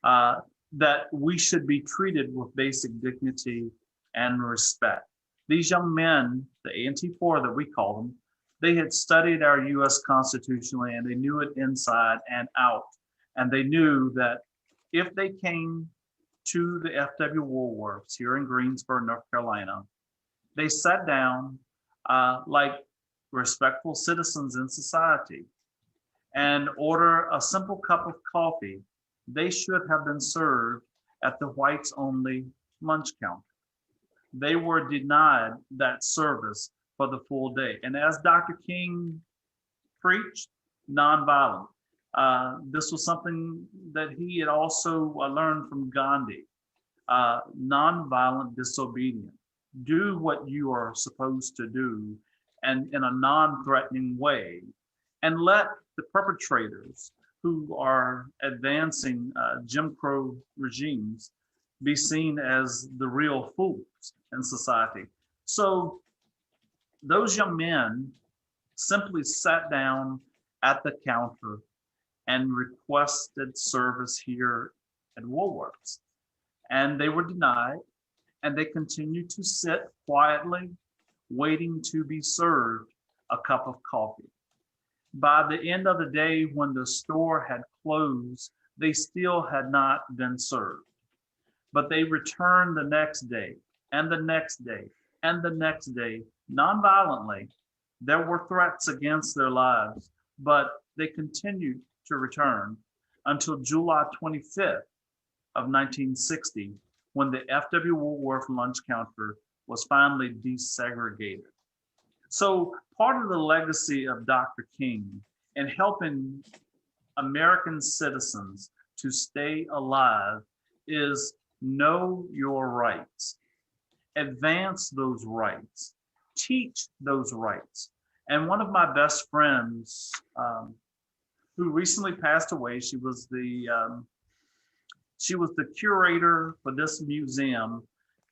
that we should be treated with basic dignity and respect. These young men, the A&T 4 that we call them, they had studied our US constitutionally and they knew it inside and out. And they knew that if they came to the FW Woolworths here in Greensboro, North Carolina, they sat down like respectful citizens in society and order a simple cup of coffee. They should have been served at the Whites Only lunch counter. They were denied that service for the full day. And as Dr. King preached, nonviolent. This was something that he had also learned from Gandhi, nonviolent disobedience. Do what you are supposed to do and in a non-threatening way, and let the perpetrators who are advancing Jim Crow regimes be seen as the real fools in society. So those young men simply sat down at the counter and requested service here at Woolworths. And they were denied, and they continued to sit quietly, waiting to be served a cup of coffee. By the end of the day, when the store had closed, they still had not been served. But they returned the next day, and the next day, and the next day, non-violently. There were threats against their lives, but they continued to return until July 25th of 1960, when the FW Woolworth lunch counter was finally desegregated. So part of the legacy of Dr. King in helping American citizens to stay alive is know your rights, advance those rights, teach those rights. And one of my best friends, who recently passed away. She was the curator for this museum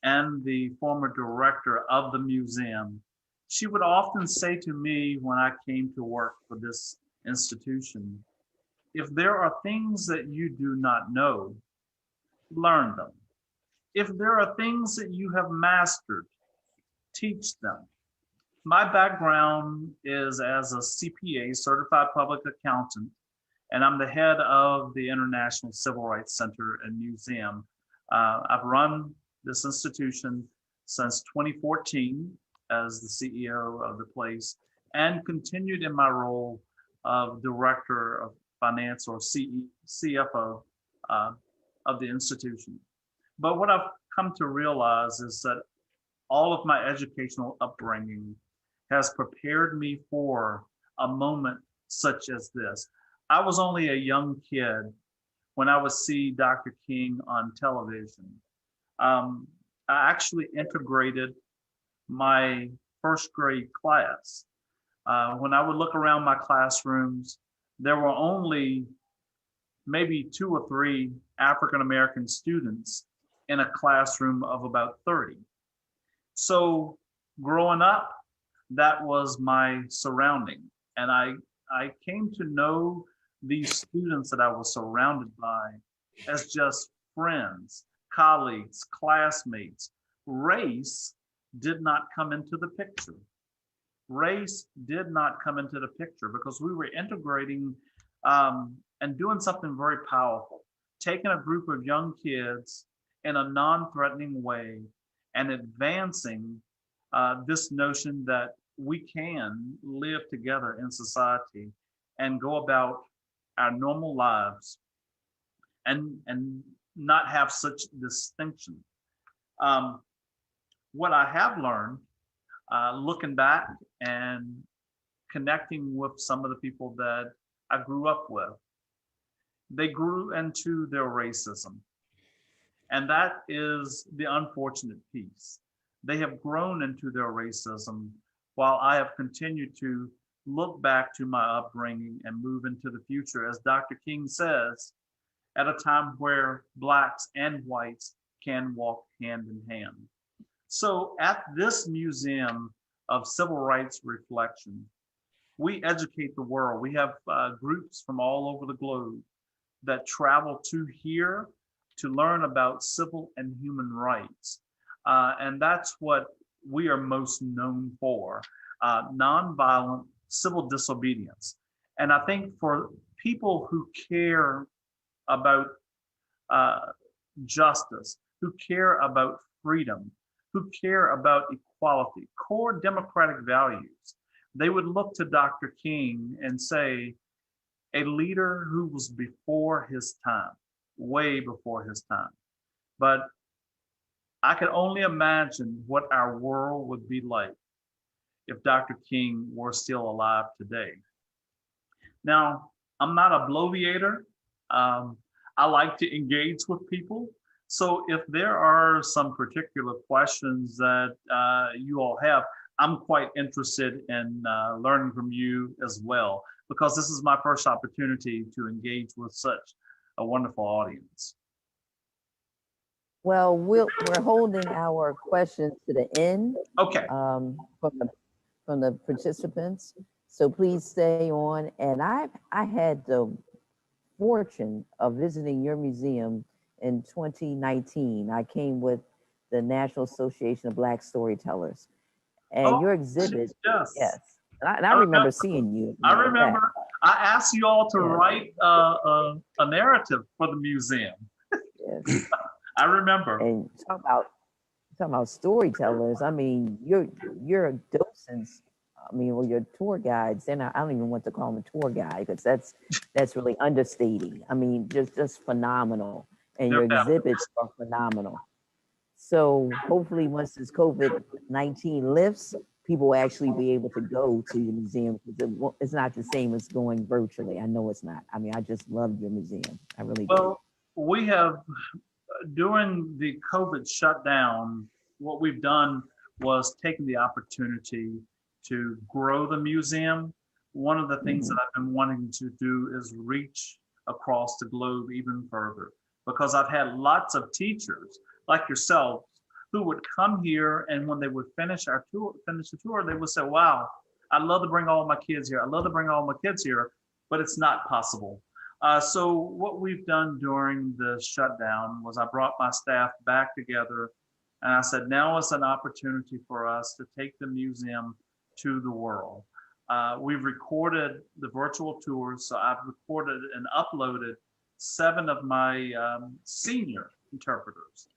and the former director of the museum. She would often say to me when I came to work for this institution, if there are things that you do not know, learn them. If there are things that you have mastered, teach them. My background is as a CPA, Certified Public Accountant, and I'm the head of the International Civil Rights Center and Museum. I've run this institution since 2014 as the CEO of the place, and continued in my role of Director of Finance, or CFO of the institution. But what I've come to realize is that all of my educational upbringing has prepared me for a moment such as this. I was only a young kid when I would see Dr. King on television. I actually integrated my first grade class. When I would look around my classrooms, there were only maybe 2 or 3 African-American students in a classroom of about 30. So growing up, that was my surrounding. And I came to know these students that I was surrounded by as just friends, colleagues, classmates. Race did not come into the picture. Race did not come into the picture because we were integrating and doing something very powerful, taking a group of young kids in a non-threatening way and advancing this notion that we can live together in society and go about our normal lives and not have such distinction. What I have learned, looking back and connecting with some of the people that I grew up with, they grew into their racism. And that is the unfortunate piece. They have grown into their racism while I have continued to look back to my upbringing and move into the future, as Dr. King says, at a time where Blacks and whites can walk hand in hand. So at this Museum of Civil Rights Reflection, we educate the world. We have groups from all over the globe that travel to here to learn about civil and human rights. And that's what we are most known for, nonviolent civil disobedience. And I think for people who care about justice, who care about freedom, who care about equality, core democratic values, they would look to Dr. King and say, a leader who was before his time, way before his time. But I can only imagine what our world would be like if Dr. King were still alive today. Now, I'm not a bloviator. I like to engage with people. So if there are some particular questions that you all have, I'm quite interested in learning from you as well, because this is my first opportunity to engage with such a wonderful audience. Well, we're holding our questions to the end. Okay. From the participants. So please stay on. And I had the fortune of visiting your museum in 2019. I came with the National Association of Black Storytellers, and your exhibit. Yes. And I remember seeing you. I remember. I asked you all to write a narrative for the museum. Yes. I remember. And talk about storytellers. I mean, your docents. I mean, well, your tour guides. And I don't even want to call them a tour guide, because that's really understating. I mean, just phenomenal. And your exhibits are phenomenal. So hopefully, once this COVID-19 lifts, people will actually be able to go to the museum, because it's not the same as going virtually. I know it's not. I mean, I just love your museum. I really do. Well, we have, during the COVID shutdown, what we've done was taken the opportunity to grow the museum. one of the things that I've been wanting to do is reach across the globe even further, because I've had lots of teachers like yourself who would come here, and when they would finish the tour, they would say, wow, I'd love to bring all my kids here. I'd love to bring all my kids here, but it's not possible. So what we've done during the shutdown was I brought my staff back together, and I said, now is an opportunity for us to take the museum to the world. We've recorded the virtual tours, so I've recorded and uploaded 7 of my senior interpreters.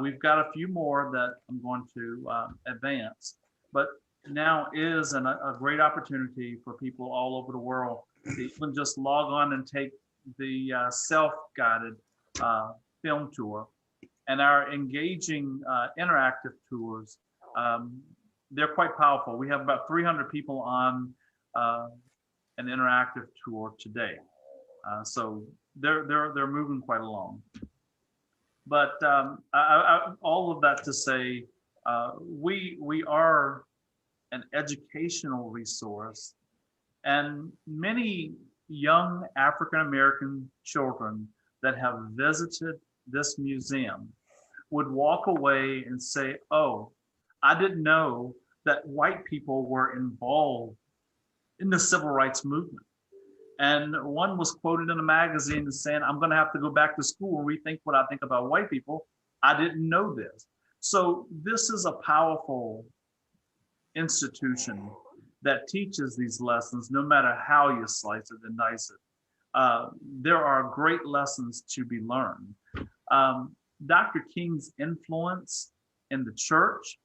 We've got a few more that I'm going to advance, but now is a great opportunity for people all over the world to even just log on and take the self-guided film tour. And our engaging interactive tours, they're quite powerful. We have about 300 people on an interactive tour today. So they're moving quite along. But all of that to say, we are an educational resource, and many young African-American children that have visited this museum would walk away and say, oh, I didn't know that white people were involved in the civil rights movement. And one was quoted in a magazine as saying, I'm gonna have to go back to school and rethink what I think about white people. I didn't know this. So this is a powerful institution that teaches these lessons, no matter how you slice it and dice it. There are great lessons to be learned. Dr. King's influence in the church,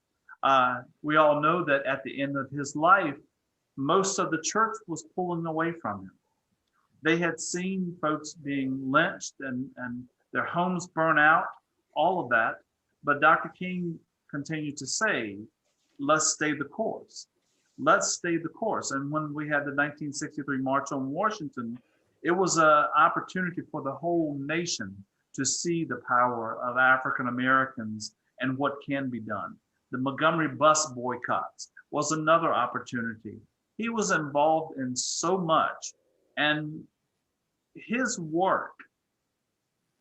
we all know that at the end of his life, most of the church was pulling away from him. They had seen folks being lynched and their homes burn out, all of that. But Dr. King continued to say, let's stay the course. Let's stay the course. And when we had the 1963 March on Washington, it was an opportunity for the whole nation to see the power of African Americans and what can be done. The Montgomery bus boycotts was another opportunity. He was involved in so much, and his work,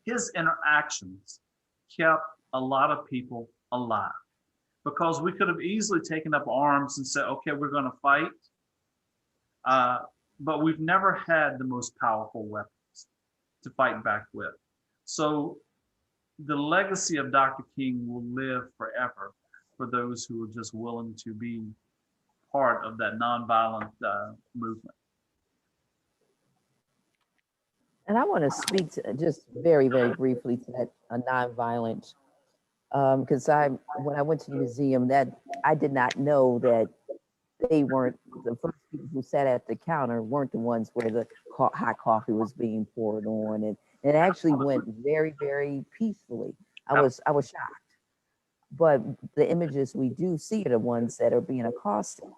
his interactions kept a lot of people alive, because we could have easily taken up arms and said, okay, we're going to fight. But we've never had the most powerful weapons to fight back with. So the legacy of Dr. King will live forever for those who are just willing to be part of that nonviolent movement. And I want to speak to just very, very briefly to that nonviolent, because when I went to the museum, that I did not know that they weren't the first people who sat at the counter weren't the ones where the hot coffee was being poured on, and it actually went very, very peacefully. I was shocked. But the images we do see are the ones that are being accosted.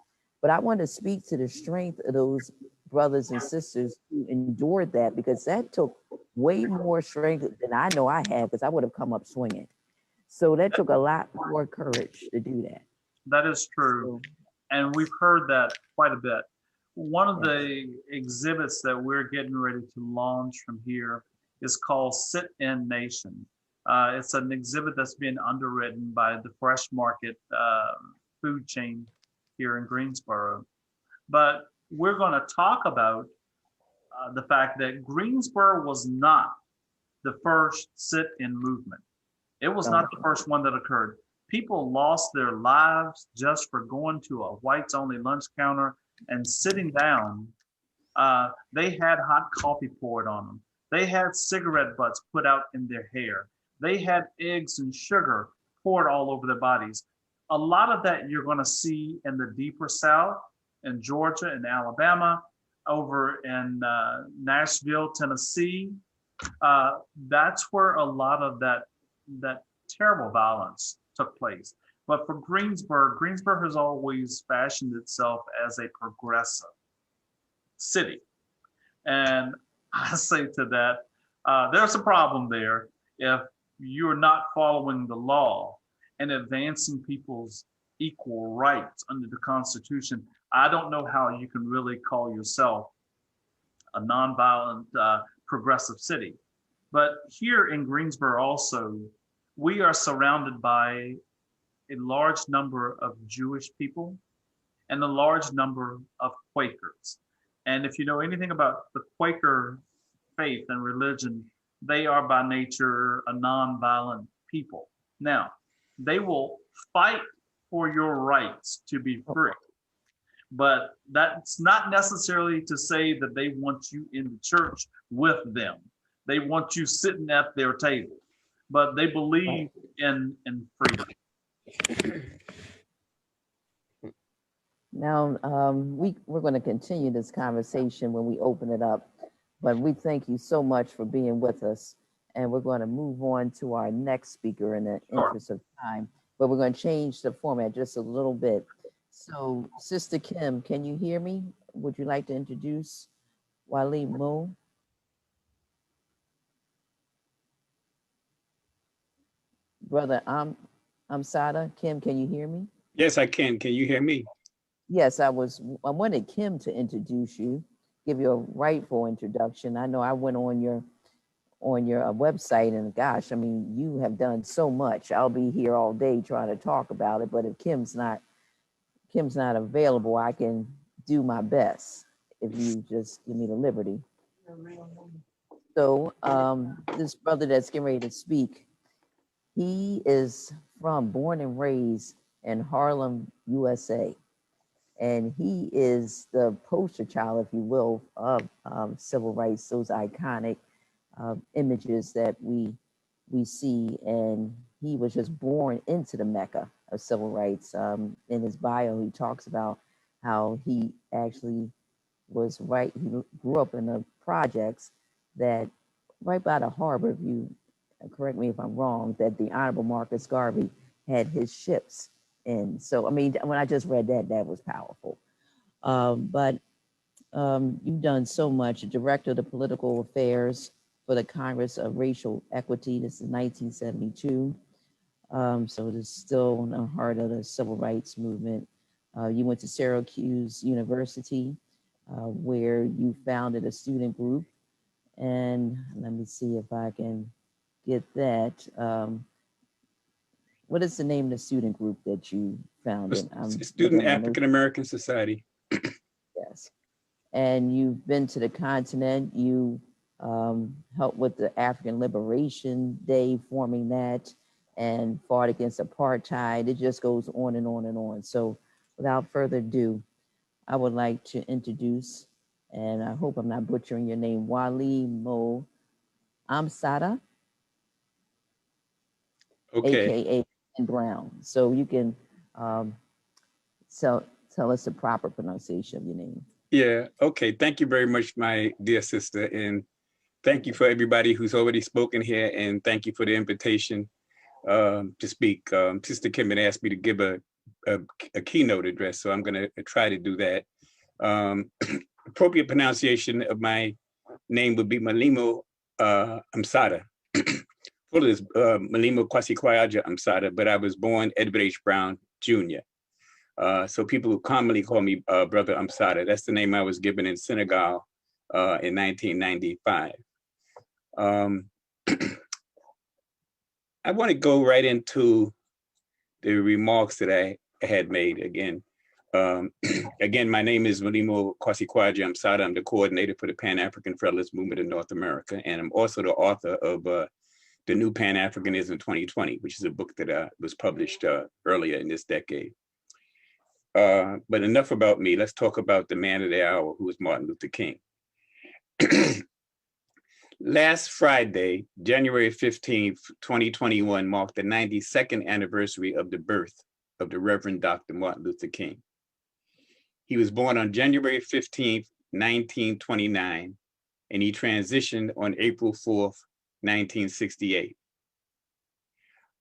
But I want to speak to the strength of those brothers and sisters who endured that, because that took way more strength than I know I had, because I would have come up swinging. So that took a lot more courage to do that. That is true. And we've heard that quite a bit. One of the exhibits that we're getting ready to launch from here is called Sit In Nation. It's an exhibit that's being underwritten by the Fresh Market food chain here in Greensboro. But we're going to talk about the fact that Greensboro was not the first sit-in movement. It was not the first one that occurred. People lost their lives just for going to a whites-only lunch counter and sitting down. They had hot coffee poured on them. They had cigarette butts put out in their hair. They had eggs and sugar poured all over their bodies. A lot of that you're going to see in the deeper South, in Georgia and Alabama, over in Nashville, Tennessee. That's where a lot of that terrible violence took place. But for Greensboro has always fashioned itself as a progressive city. And I say to that, there's a problem there if you're not following the law and advancing people's equal rights under the Constitution, I don't know how you can really call yourself a nonviolent progressive city. But here in Greensboro also, we are surrounded by a large number of Jewish people and a large number of Quakers. And if you know anything about the Quaker faith and religion, they are by nature a nonviolent people. Now, they will fight for your rights to be free, but that's not necessarily to say that they want you in the church with them. They want you sitting at their table, but they believe in freedom. Now, we're going to continue this conversation when we open it up, but we thank you so much for being with us. And we're going to move on to our next speaker in the interest of time, but we're going to change the format just a little bit. So, Sister Kim, can you hear me? Would you like to introduce Wali Mo? Brother, I'm Sada. Kim, can you hear me? Yes, I can. Can you hear me? Yes, I wanted Kim to introduce you, give you a rightful introduction. I know I went on your website, and gosh, I mean, you have done so much. I'll be here all day trying to talk about it, but if Kim's not available, I can do my best if you just give me the liberty. So this brother that's getting ready to speak, he is born and raised in Harlem, USA. And he is the poster child, if you will, of civil rights, those iconic images that we see. And he was just born into the Mecca of civil rights. In his bio, he talks about how he actually he grew up in the projects that right by the harbor, if you correct me if I'm wrong, that the Honorable Marcus Garvey had his ships in. So, I mean, when I just read that, that was powerful. But you've done so much. Director of the Political Affairs for the Congress of Racial Equity. This is 1972. So it is still in the heart of the civil rights movement. You went to Syracuse University, where you founded a student group. And let me see if I can get that. What is the name of the student group that you founded? Student African American Society. Yes. And you've been to the continent. You helped with the African Liberation Day, forming that, and fought against apartheid. It just goes on and on and on. So without further ado, I would like to introduce, and I hope I'm not butchering your name, Wali Mo Amsada, AKA Brown. So you can tell us the proper pronunciation of your name. Yeah, okay. Thank you very much, my dear sister. And thank you for everybody who's already spoken here. And thank you for the invitation to speak. Sister Kim had asked me to give a keynote address, so I'm going to try to do that. Appropriate pronunciation of my name would be Malimo Amsada. Full is Malimo Kwasikwaja Amsada, but I was born Edward H. Brown Jr. So people who commonly call me Brother Amsada. That's the name I was given in Senegal in 1995. I want to go right into the remarks that I had made again. Again, my name is Malimo Kwasikwaja Amsada. I'm the coordinator for the Pan-African Federalist Movement in North America, and I'm also the author of The New Pan-Africanism 2020, which is a book that was published earlier in this decade. But enough about me. Let's talk about the man of the hour, who is Martin Luther King. Last Friday, January 15th, 2021, marked the 92nd anniversary of the birth of the Reverend Dr. Martin Luther King. He was born on January 15th, 1929, and he transitioned on April 4th, 1968.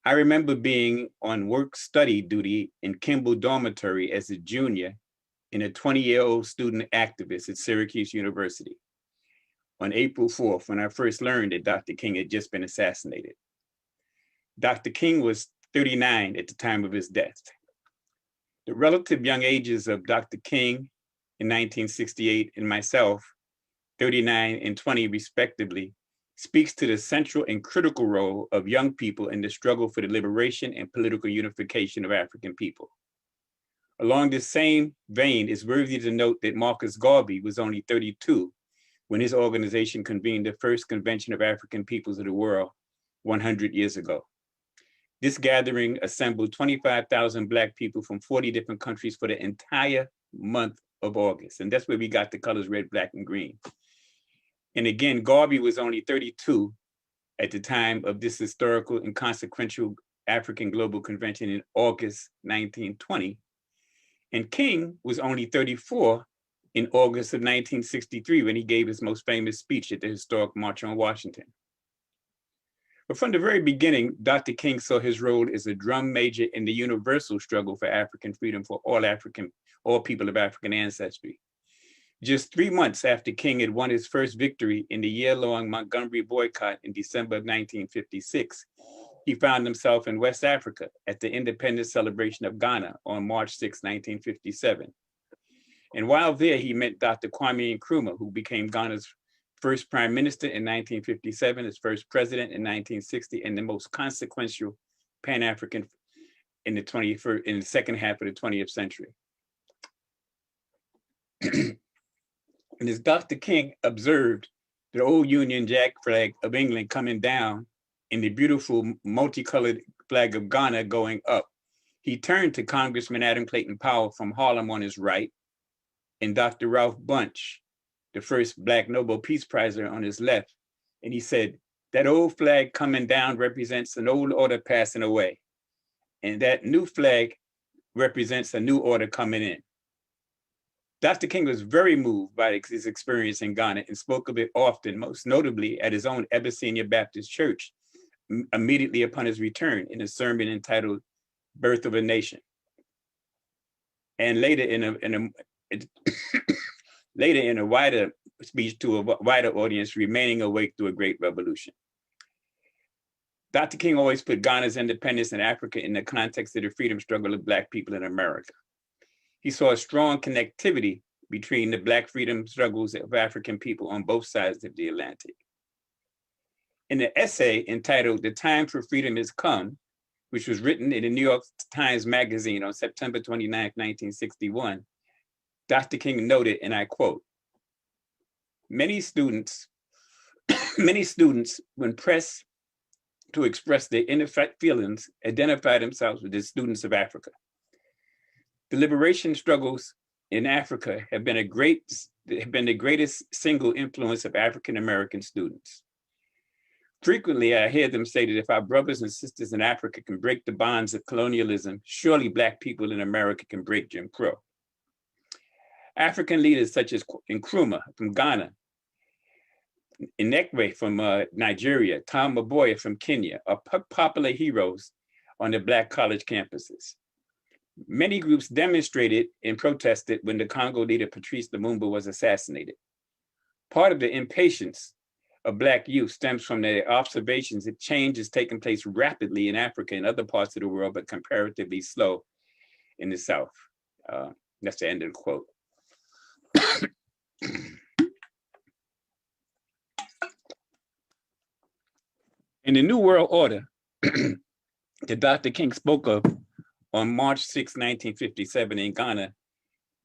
I remember being on work study duty in Kimball Dormitory as a junior and a 20-year-old student activist at Syracuse University on April 4th, when I first learned that Dr. King had just been assassinated. Dr. King was 39 at the time of his death. The relative young ages of Dr. King in 1968 and myself, 39 and 20 respectively, speaks to the central and critical role of young people in the struggle for the liberation and political unification of African people. Along this same vein, it's worthy to note that Marcus Garvey was only 32 when his organization convened the first convention of African peoples of the world 100 years ago. This gathering assembled 25,000 Black people from 40 different countries for the entire month of August. And that's where we got the colors red, black, and green. And again, Garvey was only 32 at the time of this historical and consequential African Global Convention in August 1920. And King was only 34 in August of 1963 when he gave his most famous speech at the historic March on Washington. But from the very beginning, Dr. King saw his role as a drum major in the universal struggle for African freedom for all people of African ancestry. Just 3 months after King had won his first victory in the year-long Montgomery boycott in December of 1956, he found himself in West Africa at the independence celebration of Ghana on March 6, 1957. And while there, he met Dr. Kwame Nkrumah, who became Ghana's first prime minister in 1957, his first president in 1960, and the most consequential Pan-African in the second half of the 20th century. And as Dr. King observed the old Union Jack flag of England coming down and the beautiful multicolored flag of Ghana going up, he turned to Congressman Adam Clayton Powell from Harlem on his right and Dr. Ralph Bunche, the first Black Nobel Peace Prizer, on his left. And he said, that old flag coming down represents an old order passing away. And that new flag represents a new order coming in. Dr. King was very moved by his experience in Ghana and spoke of it often, most notably at his own Abyssinia Baptist Church, immediately upon his return in a sermon entitled Birth of a Nation. And later in a wider speech to a wider audience, remaining awake through a great revolution. Dr. King always put Ghana's independence in Africa in the context of the freedom struggle of Black people in America. He saw a strong connectivity between the Black freedom struggles of African people on both sides of the Atlantic. In the essay entitled The Time for Freedom Has Come, which was written in the New York Times Magazine on September 29, 1961, Dr. King noted, and I quote, many students, when pressed to express their inner feelings, identify themselves with the students of Africa. The liberation struggles in Africa have been the greatest single influence of African-American students. Frequently, I hear them say that if our brothers and sisters in Africa can break the bonds of colonialism, surely Black people in America can break Jim Crow. African leaders such as Nkrumah from Ghana, Inekwe from Nigeria, Tom Mboya from Kenya are popular heroes on the Black college campuses. Many groups demonstrated and protested when the Congo leader Patrice Lumumba was assassinated. Part of the impatience of Black youth stems from their observations that change is taking place rapidly in Africa and other parts of the world, but comparatively slow in the South. That's the end of the quote. In the New World Order that Dr. King spoke of on March 6, 1957 in Ghana,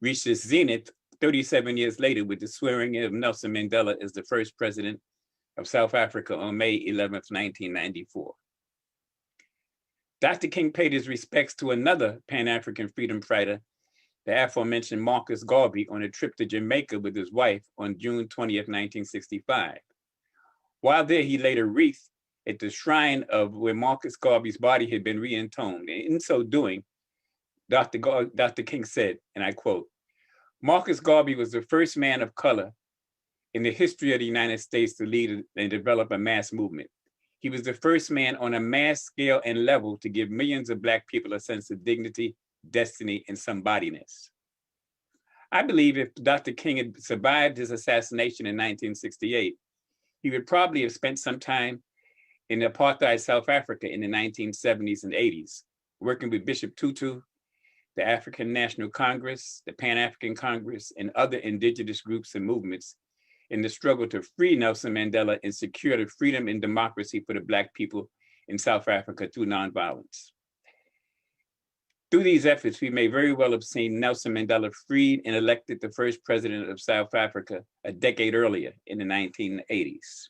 reached its zenith 37 years later with the swearing in of Nelson Mandela as the first president of South Africa on May 11, 1994. Dr. King paid his respects to another Pan-African freedom fighter, the aforementioned Marcus Garvey, on a trip to Jamaica with his wife on June 20th, 1965. While there, he laid a wreath at the shrine of where Marcus Garvey's body had been re-entombed. And in so doing, Dr. King said, and I quote, Marcus Garvey was the first man of color in the history of the United States to lead and develop a mass movement. He was the first man on a mass scale and level to give millions of Black people a sense of dignity, destiny, and somebodyness. I believe if Dr. King had survived his assassination in 1968, he would probably have spent some time in apartheid South Africa in the 1970s and 80s, working with Bishop Tutu the African National Congress, the Pan-African Congress, and other indigenous groups and movements in the struggle to free Nelson Mandela and secure the freedom and democracy for the Black people in South Africa through nonviolence. Through these efforts, we may very well have seen Nelson Mandela freed and elected the first president of South Africa a decade earlier in the 1980s.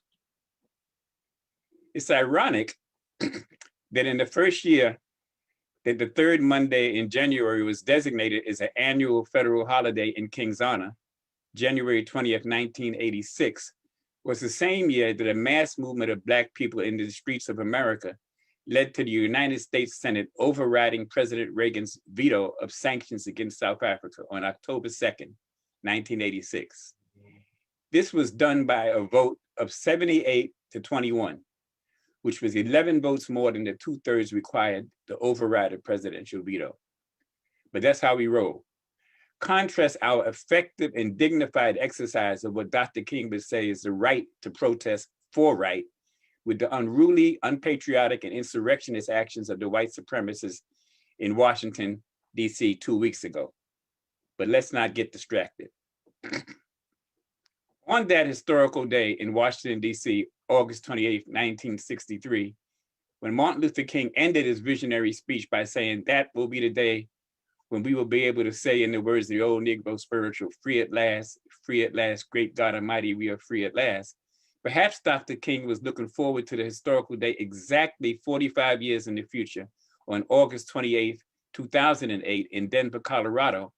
It's ironic that in the first year that the third Monday in January was designated as an annual federal holiday in King's honor, January 20th, 1986, was the same year that a mass movement of Black people in the streets of America led to the United States Senate overriding President Reagan's veto of sanctions against South Africa on October 2nd, 1986. This was done by a vote of 78 to 21, which was 11 votes more than the 2/3 required to override a presidential veto. But that's how we roll. Contrast our effective and dignified exercise of what Dr. King would say is the right to protest for right with the unruly, unpatriotic, and insurrectionist actions of the white supremacists in Washington, D.C. 2 weeks ago. But let's not get distracted. On that historical day in Washington, D.C., August 28, 1963, when Martin Luther King ended his visionary speech by saying that will be the day when we will be able to say, in the words of the old Negro spiritual, free at last, great God Almighty, we are free at last. Perhaps Dr. King was looking forward to the historical day exactly 45 years in the future on August 28, 2008 in Denver, Colorado,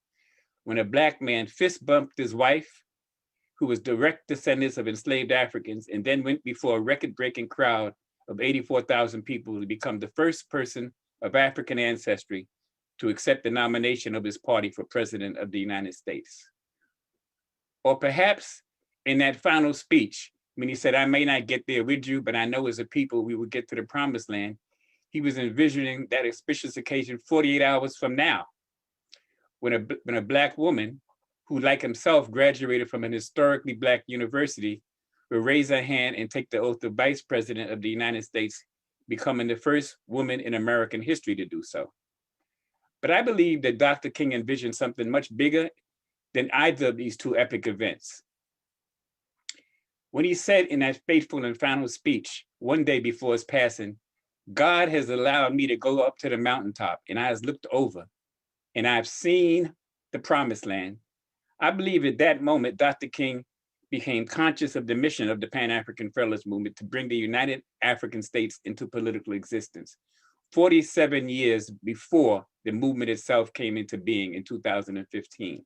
when a Black man fist bumped his wife, who was direct descendants of enslaved Africans, and then went before a record-breaking crowd of 84,000 people to become the first person of African ancestry to accept the nomination of his party for president of the United States. Or perhaps in that final speech, when he said, I may not get there with you, but I know as a people we will get to the promised land, he was envisioning that auspicious occasion 48 hours from now, when a Black woman who, like himself, graduated from an historically Black university, will raise her hand and take the oath of Vice President of the United States, becoming the first woman in American history to do so. But I believe that Dr. King envisioned something much bigger than either of these two epic events. When he said in that fateful and final speech, one day before his passing, God has allowed me to go up to the mountaintop and I has looked over and I've seen the promised land. I believe at that moment, Dr. King became conscious of the mission of the Pan-African Federalist Movement to bring the United African States into political existence, 47 years before the movement itself came into being in 2015.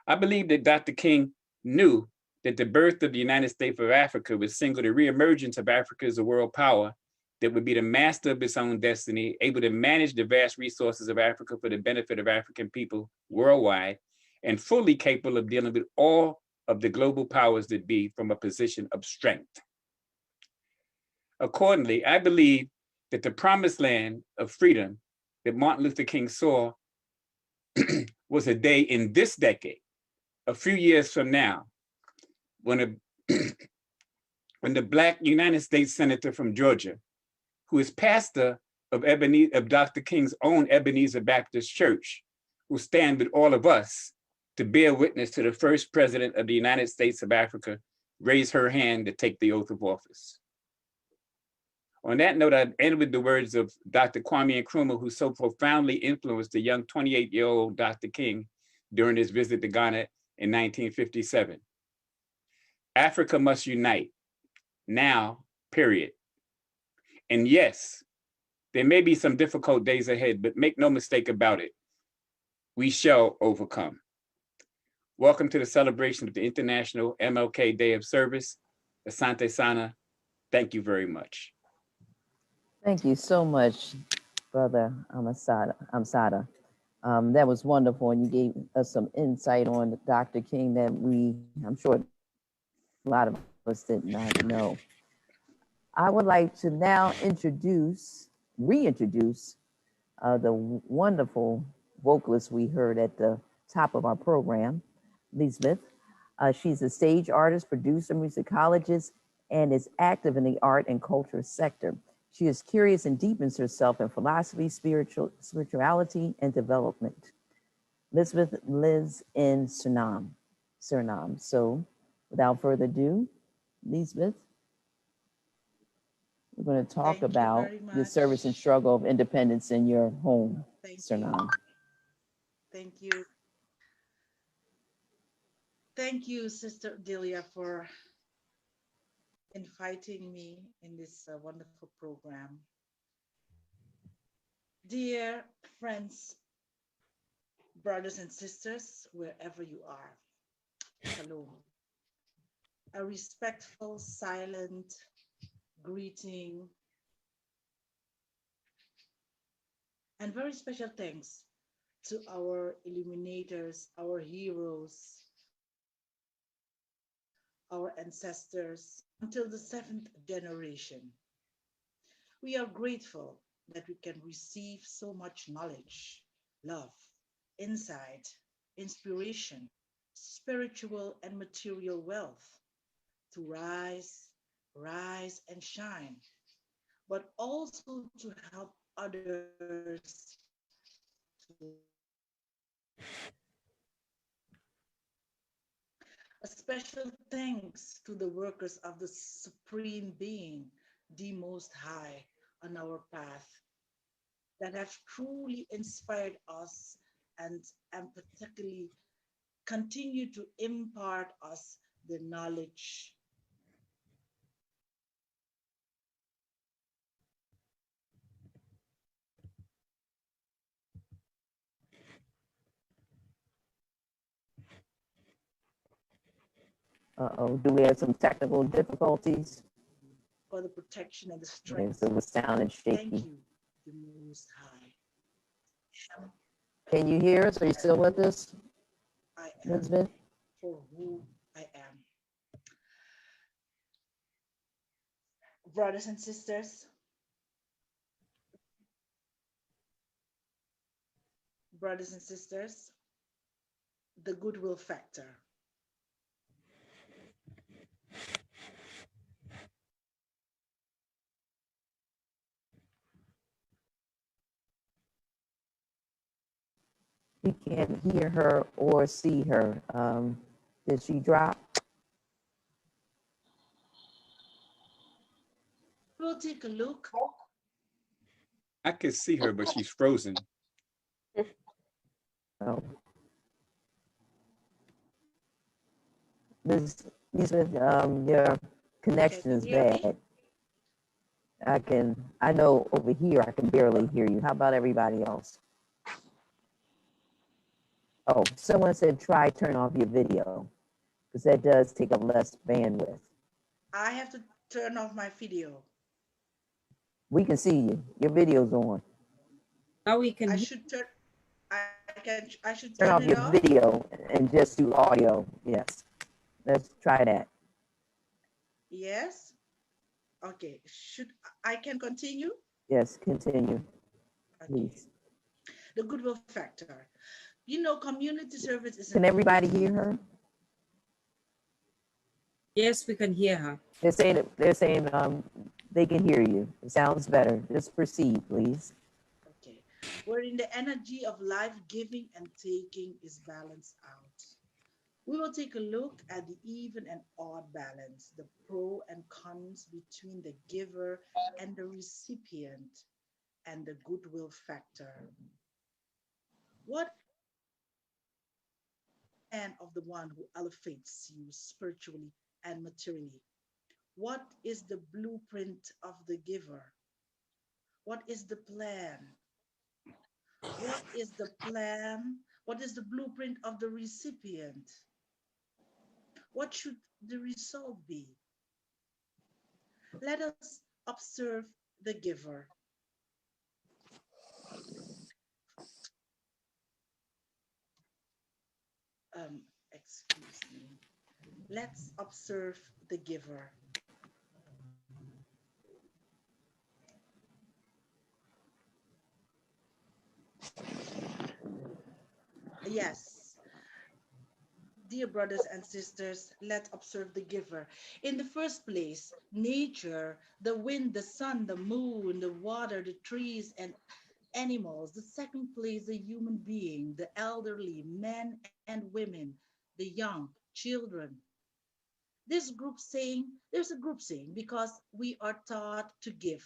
I believe that Dr. King knew that the birth of the United States of Africa would signal the reemergence of Africa as a world power that would be the master of its own destiny, able to manage the vast resources of Africa for the benefit of African people worldwide, and fully capable of dealing with all of the global powers that be from a position of strength. Accordingly, I believe that the promised land of freedom that Martin Luther King saw was a day in this decade, a few years from now, when the Black United States Senator from Georgia, who is pastor of Dr. King's own Ebenezer Baptist Church, will stand with all of us to bear witness to the first president of the United States of Africa raise her hand to take the oath of office. On that note, I end with the words of Dr. Kwame Nkrumah, who so profoundly influenced the young 28-year-old Dr. King during his visit to Ghana in 1957. Africa must unite, now, period. And yes, there may be some difficult days ahead, but make no mistake about it, we shall overcome. Welcome to the celebration of the International MLK Day of Service. Asante Sana, thank you very much. Thank you so much, Brother Amsada. That was wonderful, and you gave us some insight on Dr. King that I'm sure a lot of us did not know. I would like to now reintroduce the wonderful vocalist we heard at the top of our program, Lisbeth. She's a stage artist, producer, musicologist, and is active in the art and culture sector. She is curious and deepens herself in philosophy, spirituality, and development. Elizabeth lives in Suriname. So without further ado, Elizabeth, we're going to talk about your service and struggle of independence in your home, Suriname. Thank you. Thank you, Sister Delia, for inviting me in this wonderful program. Dear friends, brothers and sisters, wherever you are, shalom. A respectful, silent greeting and very special thanks to our illuminators, our heroes, our ancestors until the 7th generation. We are grateful that we can receive so much knowledge, love, insight, inspiration, spiritual and material wealth to rise and shine, but also to help others to. A special thanks to the workers of the Supreme Being, the Most High, on our path that have truly inspired us and empathetically continue to impart us the knowledge. Do we have some technical difficulties? For the protection and the strength. Yes, it was sounding shaky. Thank you, the Most High. Can you hear us? Are you still with us, I am Elizabeth? for who I am. Brothers and sisters, the goodwill factor. We can't hear her or see her. Did she drop? We'll take a look. I can see her, but she's frozen. Oh. Elizabeth, your connection is bad. I know over here I can barely hear you. How about everybody else? Oh, someone said try turn off your video, because that does take up less bandwidth. I have to turn off my video. We can see you. Your video's on. Now we can. I should turn. I should Turn turn off it your off. video and just do audio. Yes. Let's try that. Yes. Okay. I can continue? Yes, continue. Please. The goodwill factor. You know, community service is. Can everybody hear her? Yes, we can hear her. They're saying they can hear you. It sounds better. Just proceed, please. Okay. Wherein the energy of life giving and taking is balanced out. We will take a look at the even and odd balance, the pro and cons between the giver and the recipient, and the goodwill factor. What and of the one who elevates you spiritually and materially? What is the blueprint of the giver? What is the plan? What is the plan? What is the blueprint of the recipient? What should the result be? Let us observe the giver. Excuse me. Let's observe the giver. Yes. Dear brothers and sisters, let's observe the giver. In the first place, nature, the wind, the sun, the moon, the water, the trees, and animals. The second place, the human being, the elderly, men and women, the young, children. There's a group saying because we are taught to give.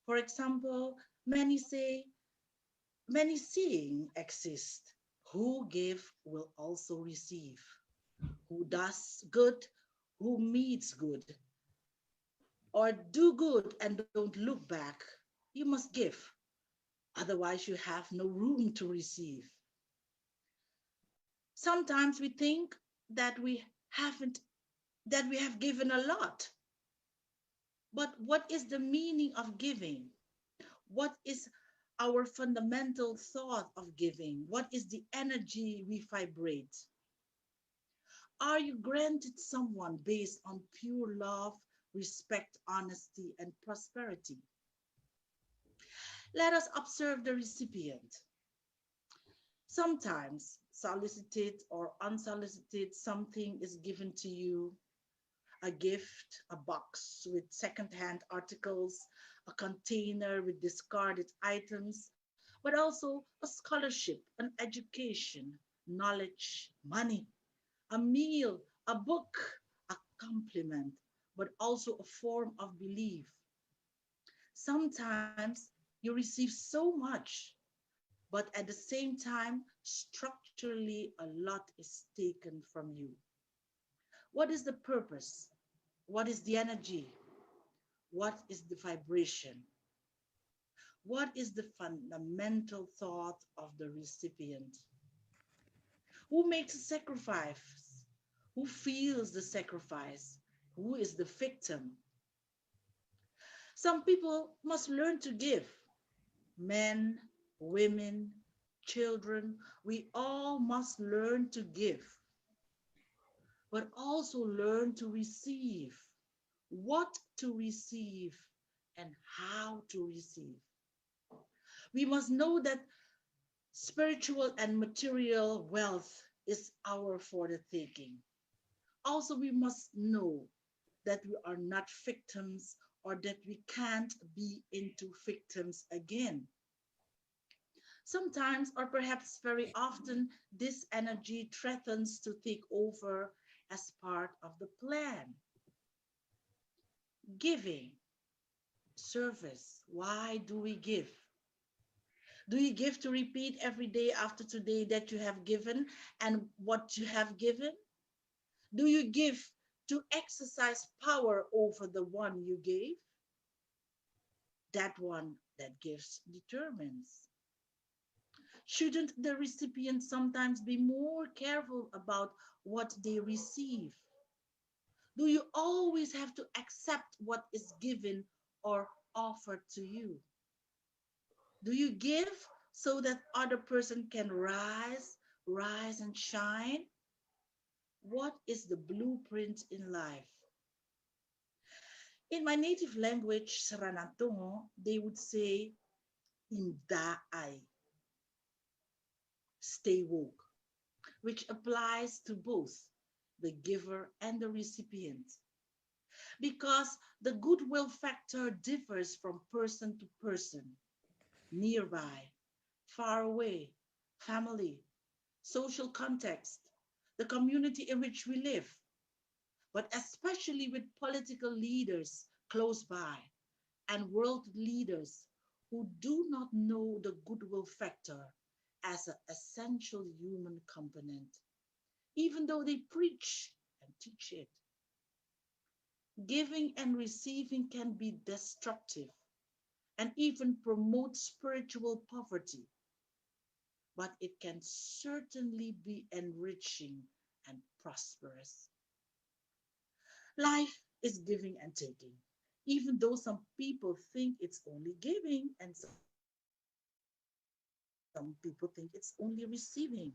For example, many saying exist. Who give will also receive. Who does good, who meets good, or do good and don't look back, you must give. Otherwise, you have no room to receive. Sometimes we think that haven't that we have given a lot. But what is the meaning of giving? What is our fundamental thought of giving? What is the energy we vibrate? Are you granted someone based on pure love, respect, honesty, and prosperity? Let us observe the recipient. Sometimes, solicited or unsolicited, something is given to you, a gift, a box with secondhand articles, a container with discarded items, but also a scholarship, an education, knowledge, money, a meal, a book, a compliment, but also a form of belief. Sometimes you receive so much, but at the same time, structurally, a lot is taken from you. What is the purpose? What is the energy? What is the vibration? What is the fundamental thought of the recipient? Who makes a sacrifice? Who feels the sacrifice? Who is the victim? Some people must learn to give. Men, women, children, we all must learn to give, but also learn to receive. What to receive and how to receive. We must know that spiritual and material wealth is our for the taking. Also, we must know that we are not victims or that we can't be into victims again. Sometimes, or perhaps very often, this energy threatens to take over as part of the plan. Giving, service. Why do we give? Do you give to repeat every day after today that you have given and what you have given? Do you give to exercise power over the one you gave? That one that gives determines. Shouldn't the recipient sometimes be more careful about what they receive? Do you always have to accept what is given or offered to you? Do you give so that other person can rise and shine? What is the blueprint in life? In my native language, Saranatongo, they would say, Indaay, stay woke, which applies to both the giver and the recipient. Because the goodwill factor differs from person to person, nearby, far away, family, social context, the community in which we live, but especially with political leaders close by and world leaders who do not know the goodwill factor as an essential human component, even though they preach and teach it. Giving and receiving can be destructive and even promote spiritual poverty, but it can certainly be enriching and prosperous. Life is giving and taking, even though some people think it's only giving and some people think it's only receiving.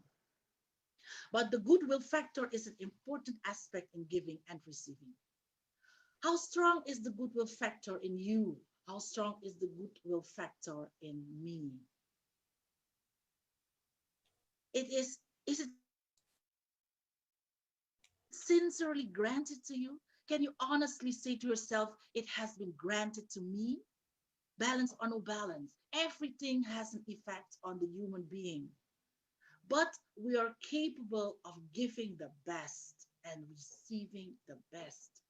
But the goodwill factor is an important aspect in giving and receiving. How strong is the goodwill factor in you? How strong is the goodwill factor in me? Is it sincerely granted to you? Can you honestly say to yourself, it has been granted to me? Balance or no balance, everything has an effect on the human being. But we are capable of giving the best and receiving the best.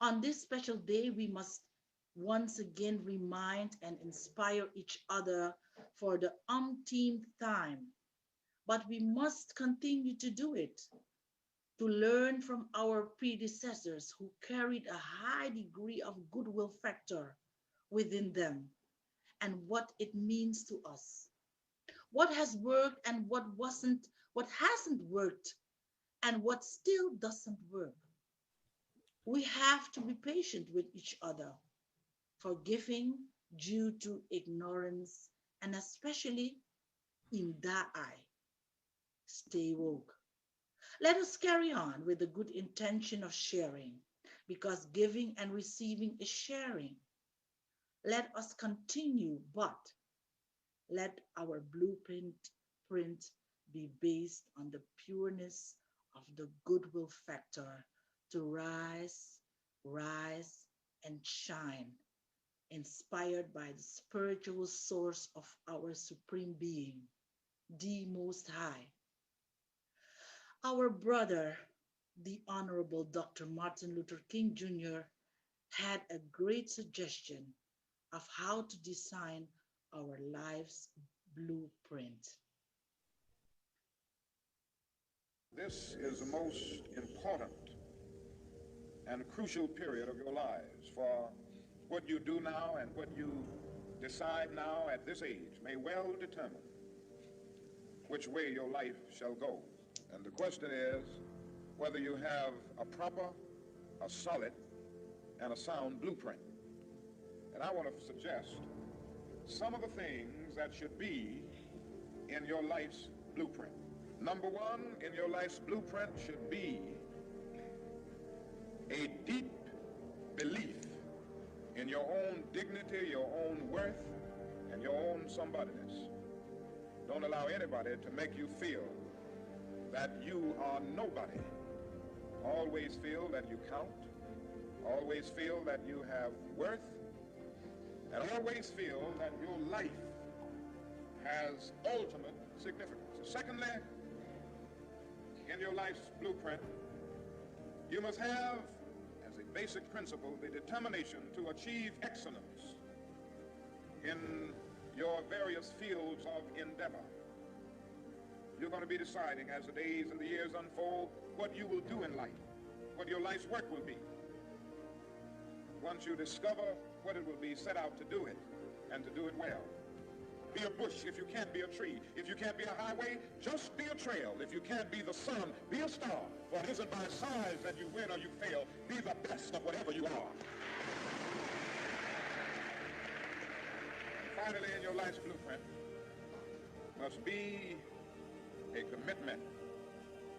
On this special day, we must once again remind and inspire each other for the umpteenth time. But we must continue to do it, to learn from our predecessors who carried a high degree of goodwill factor within them and what it means to us. What has worked and what hasn't worked, and what still doesn't work. We have to be patient with each other, forgiving due to ignorance, and especially in that eye. Stay woke. Let us carry on with the good intention of sharing, because giving and receiving is sharing. Let us continue, but let our blueprint be based on the pureness of the goodwill factor to rise, and shine, inspired by the spiritual source of our supreme being, the Most High. Our brother, the Honorable Dr. Martin Luther King Jr., had a great suggestion of how to design our life's blueprint. This is the most important and crucial period of your lives, for what you do now and what you decide now at this age may well determine which way your life shall go. And the question is whether you have a proper, a solid, and a sound blueprint. And I want to suggest some of the things that should be in your life's blueprint. Number one in your life's blueprint should be a deep belief in your own dignity, your own worth, and your own somebodyness. Don't allow anybody to make you feel that you are nobody. Always feel that you count. Always feel that you have worth. And always feel that your life has ultimate significance. Secondly, in your life's blueprint, you must have, as a basic principle, the determination to achieve excellence in your various fields of endeavor. You're going to be deciding as the days and the years unfold what you will do in life, what your life's work will be. Once you discover what it will be, set out to do it, and to do it well. Be a bush if you can't be a tree. If you can't be a highway, just be a trail. If you can't be the sun, be a star. For it isn't by size that you win or you fail. Be the best of whatever you are. And finally, in your life's blueprint must be a commitment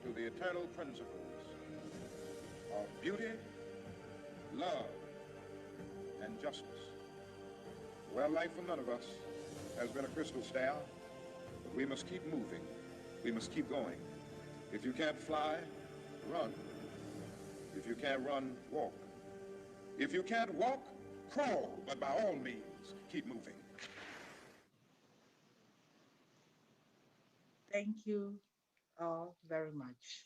to the eternal principles of beauty, love, and justice. Well, life for none of us has been a crystal stair, but we must keep moving. We must keep going. If you can't fly, run. If you can't run, walk. If you can't walk, crawl, but by all means, keep moving. Thank you all very much.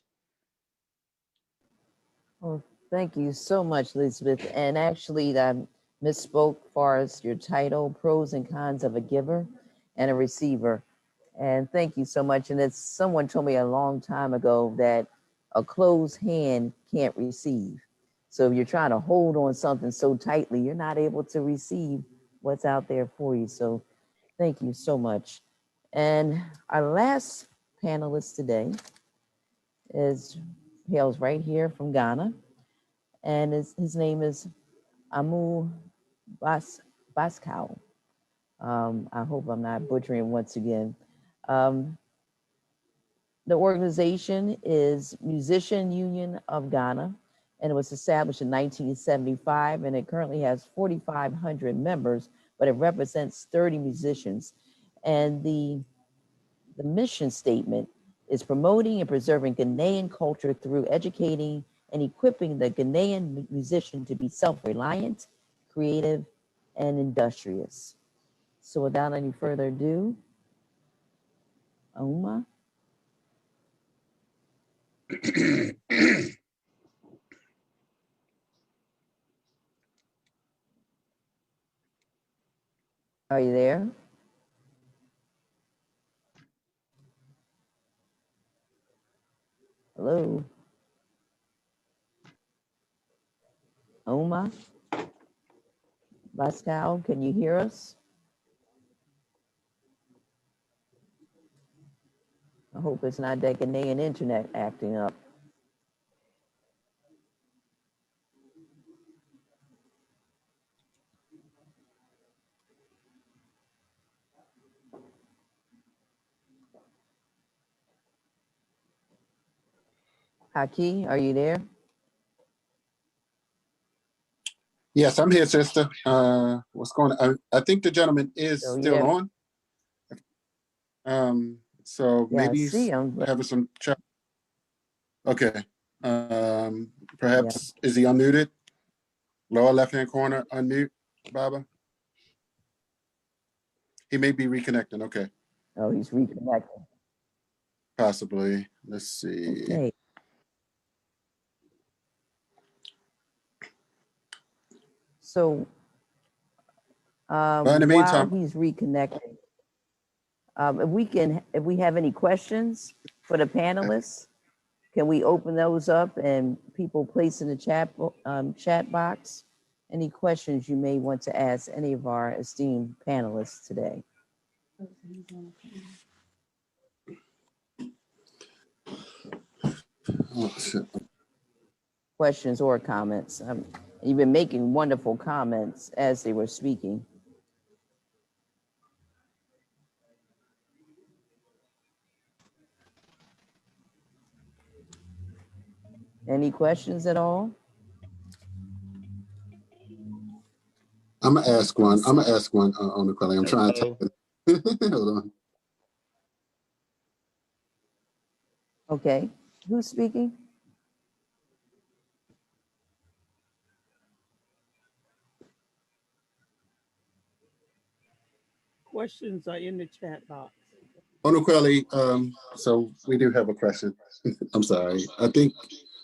Well, thank you so much, Elizabeth. And actually, I misspoke as far as your title, Pros and Cons of a Giver and a Receiver. And thank you so much. And it's someone told me a long time ago that a closed hand can't receive. So if you're trying to hold on something so tightly, you're not able to receive what's out there for you. So thank you so much. And our last panelist today hails right here from Ghana. And his name is Maumau Baskau. I hope I'm not butchering once again. The organization is Musician Union of Ghana, and it was established in 1975, and it currently has 4,500 members, but it represents 30 musicians. And the mission statement is promoting and preserving Ghanaian culture through educating and equipping the Ghanaian musician to be self-reliant, creative, and industrious. So without any further ado, Uma. Are you there? Hello? Uma? Pascal, can you hear us? I hope it's not that Ghanaian internet acting up. Haki, are you there? Yes, I'm here, sister. What's going on? I think the gentleman is still on. So Yeah, maybe I see he's him, but having some chat. Okay. Perhaps is he unmuted? Lower left-hand corner, unmute, Baba. He may be reconnecting. Okay. oh, he's reconnecting. Possibly. Let's see. Okay. So But in the while meantime, he's reconnecting, if we have any questions for the panelists, can we open those up and people place in the chat box any questions you may want to ask any of our esteemed panelists today? Questions or comments? You've been making wonderful comments as they were speaking. Any questions at all? I'm gonna ask one. on the calling. I'm trying to hold on. Okay, who's speaking? Questions are in the chat box. Onukweli, so we do have a question. I'm sorry. I think,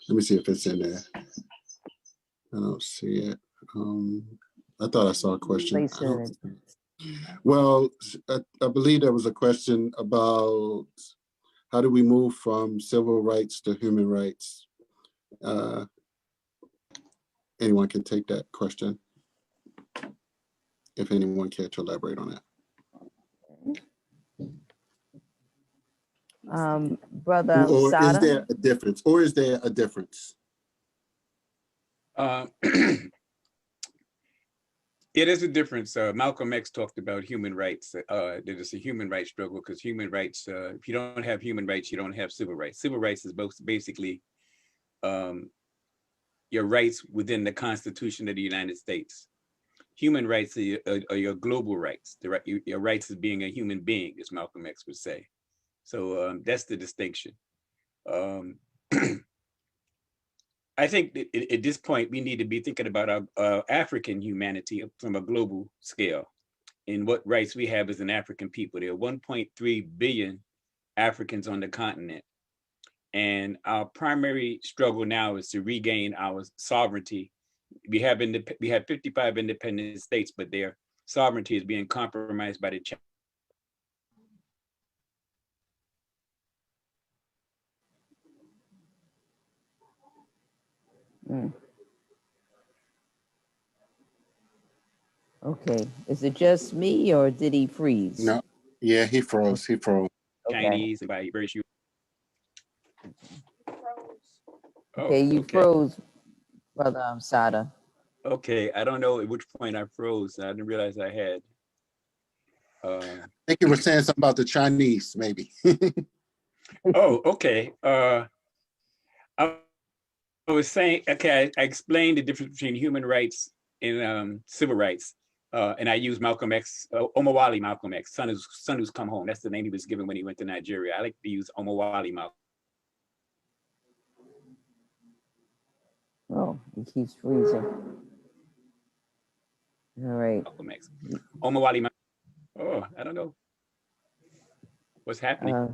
let me see if it's in there. I don't see it. I thought I saw a question. Well, I believe there was a question about how do we move from civil rights to human rights? Anyone can take that question, if anyone cared to elaborate on that. Brother Or Sada? is there a difference? Yeah, there's a difference. Malcolm X talked about human rights. That it's a human rights struggle because human rights, if you don't have human rights, you don't have civil rights. Civil rights is both basically your rights within the Constitution of the United States. Human rights are your global rights. Your rights as being a human being, as Malcolm X would say. So that's the distinction. I think that at this point, we need to be thinking about our African humanity from a global scale and what rights we have as an African people. There are 1.3 billion Africans on the continent. And our primary struggle now is to regain our sovereignty. We have 55 independent states, but their sovereignty is being compromised by the Okay, is it just me or did he freeze? No, yeah, he froze. Chinese and by virtue. Okay, you froze, Brother Sada. Okay, I don't know at which point I froze. I didn't realize I had. I think you were saying something about the Chinese, maybe. Oh, okay. I was saying, okay, I explained the difference between human rights and civil rights. And I use Malcolm X, Omowale Malcolm X, son who's come home. That's the name he was given when he went to Nigeria. I like to use Omowale Malcolm. Oh, he keeps freezing. All right. Malcolm X. Omowale Malcolm. Oh, I don't know what's happening.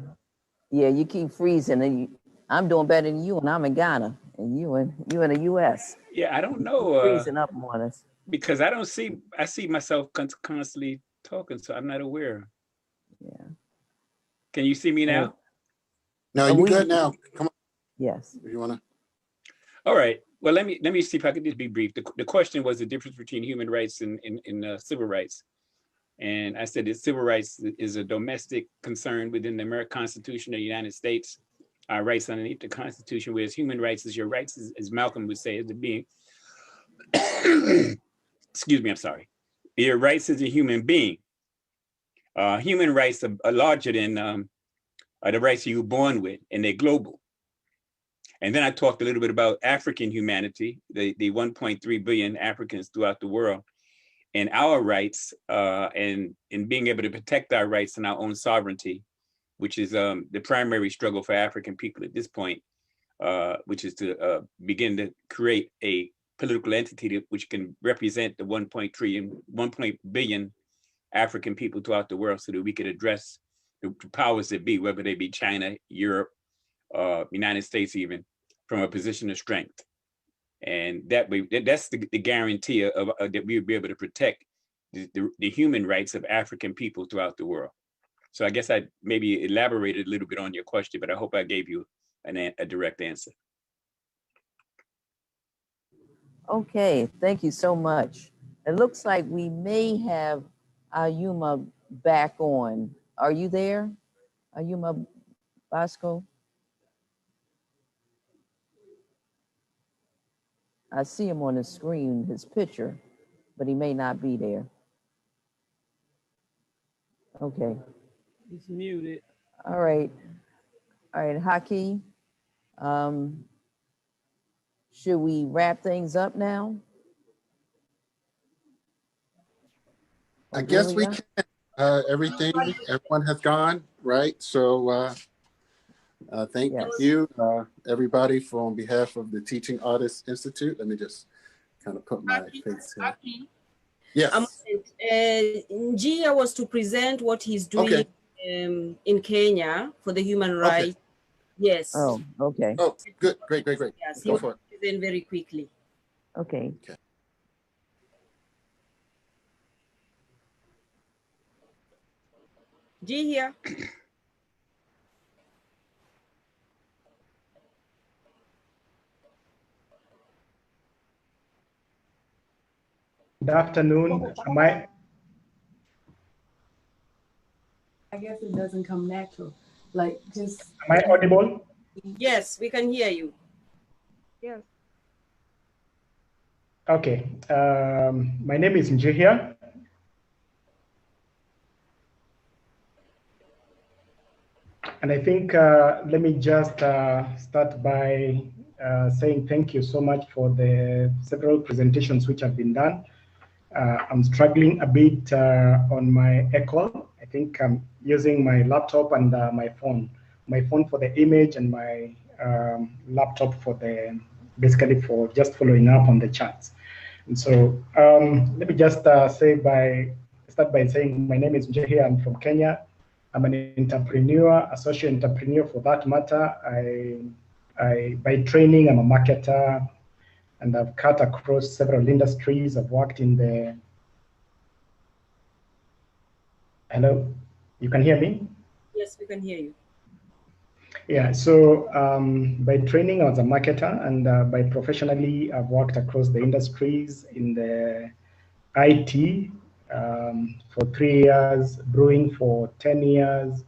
Yeah, you keep freezing, and I'm doing better than you, and I'm in Ghana, and you in the U.S. Yeah, I don't know. Freezing up on us. Because I see myself constantly talking, so I'm not aware. Yeah. Can you see me now? No, you good now. Come on. Yes. If you wanna. All right. Well, let me see if I can just be brief. The question was the difference between human rights and civil rights. And I said that civil rights is a domestic concern within the American Constitution of the United States. Our rights underneath the Constitution, whereas human rights is your rights, as Malcolm would say, as a being. Excuse me, I'm sorry. Your rights as a human being. Human rights are larger than the rights you were born with, and they're global. And then I talked a little bit about African humanity, the 1.3 billion Africans throughout the world, and our rights, and being able to protect our rights and our own sovereignty, which is the primary struggle for African people at this point, which is to begin to create a political entity which can represent the 1 billion African people throughout the world, so that we could address the powers that be, whether they be China, Europe, United States even, from a position of strength. And that way, that's the guarantee of that we would be able to protect the human rights of African people throughout the world. So I guess I maybe elaborated a little bit on your question, but I hope I gave you a direct answer. Okay, thank you so much. It looks like we may have Ayuma back on. Are you there, Ayuma Bosco? I see him on the screen, his picture, but he may not be there. Okay. He's muted. All right. All right, Haki, should we wrap things up now? I guess we can. Everyone has gone, right? So thank you, everybody, on behalf of the Teaching Artists Institute. Let me just kind of put my face here. Yes. Njia was to present what he's doing in Kenya for the human rights. Yes. Oh, okay. Oh, good. Great. Yes, he Go will for it. present very quickly. Okay. G here. Good afternoon. I guess it doesn't come natural. Like just. Am I audible? Yes, we can hear you. Yes. Okay. My name is Njihia. And I think let me just start by saying thank you so much for the several presentations which have been done. I'm struggling a bit on my echo. I think I'm using my laptop and my phone. My phone for the image and my laptop for basically for just following up on the charts. And so let me just start by saying my name is Njehia. I'm from Kenya. I'm an entrepreneur, a social entrepreneur for that matter. I by training, I'm a marketer, and I've cut across several industries. I've worked in the. Hello, you can hear me? Yes, we can hear you. Yeah, so by training, I was a marketer, and by professionally, I've worked across the industries in the IT for 3 years, brewing for 10 years,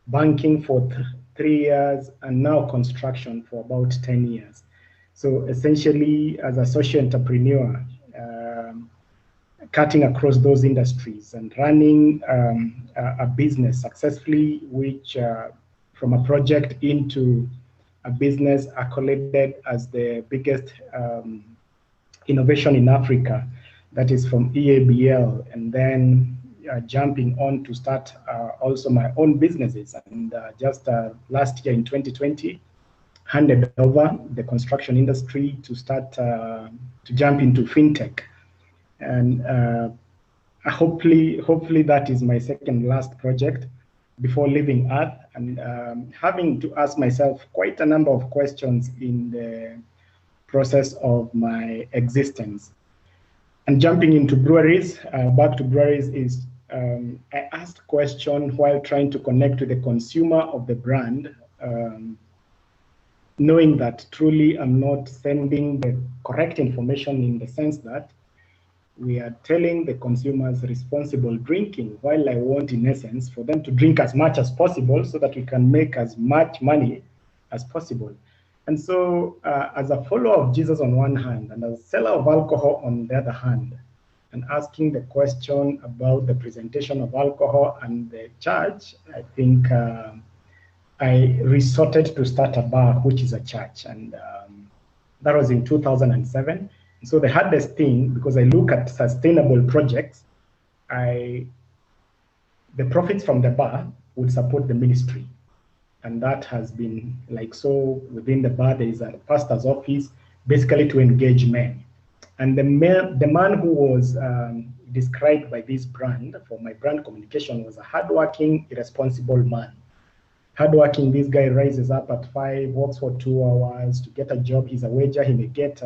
banking for 3 years, and now construction for about 10 years. So essentially, as a social entrepreneur, cutting across those industries and running a business successfully, which from a project into a business accoladed as the biggest innovation in Africa. that is from EABL, and then jumping on to start also my own businesses. And just last year in 2020, handed over the construction industry to start to jump into fintech. And hopefully that is my second last project before leaving Earth, and having to ask myself quite a number of questions in the process of my existence. And jumping into breweries, back to breweries is, I asked a question while trying to connect to the consumer of the brand, knowing that truly I'm not sending the correct information, in the sense that we are telling the consumers responsible drinking, while I want, in essence, for them to drink as much as possible so that we can make as much money as possible. And so as a follower of Jesus on one hand, and as a seller of alcohol on the other hand, and asking the question about the presentation of alcohol and the church, I think I resorted to start a bar, which is a church. And that was in 2007. So the hardest thing, because I look at sustainable projects, the profits from the bar would support the ministry. And that has been like, so within the bar, there is a pastor's office, basically to engage men. And the man who was described by this brand for my brand communication was a hardworking, irresponsible man. Hardworking, this guy rises up at 5, works for 2 hours to get a job. He's a wager, he may get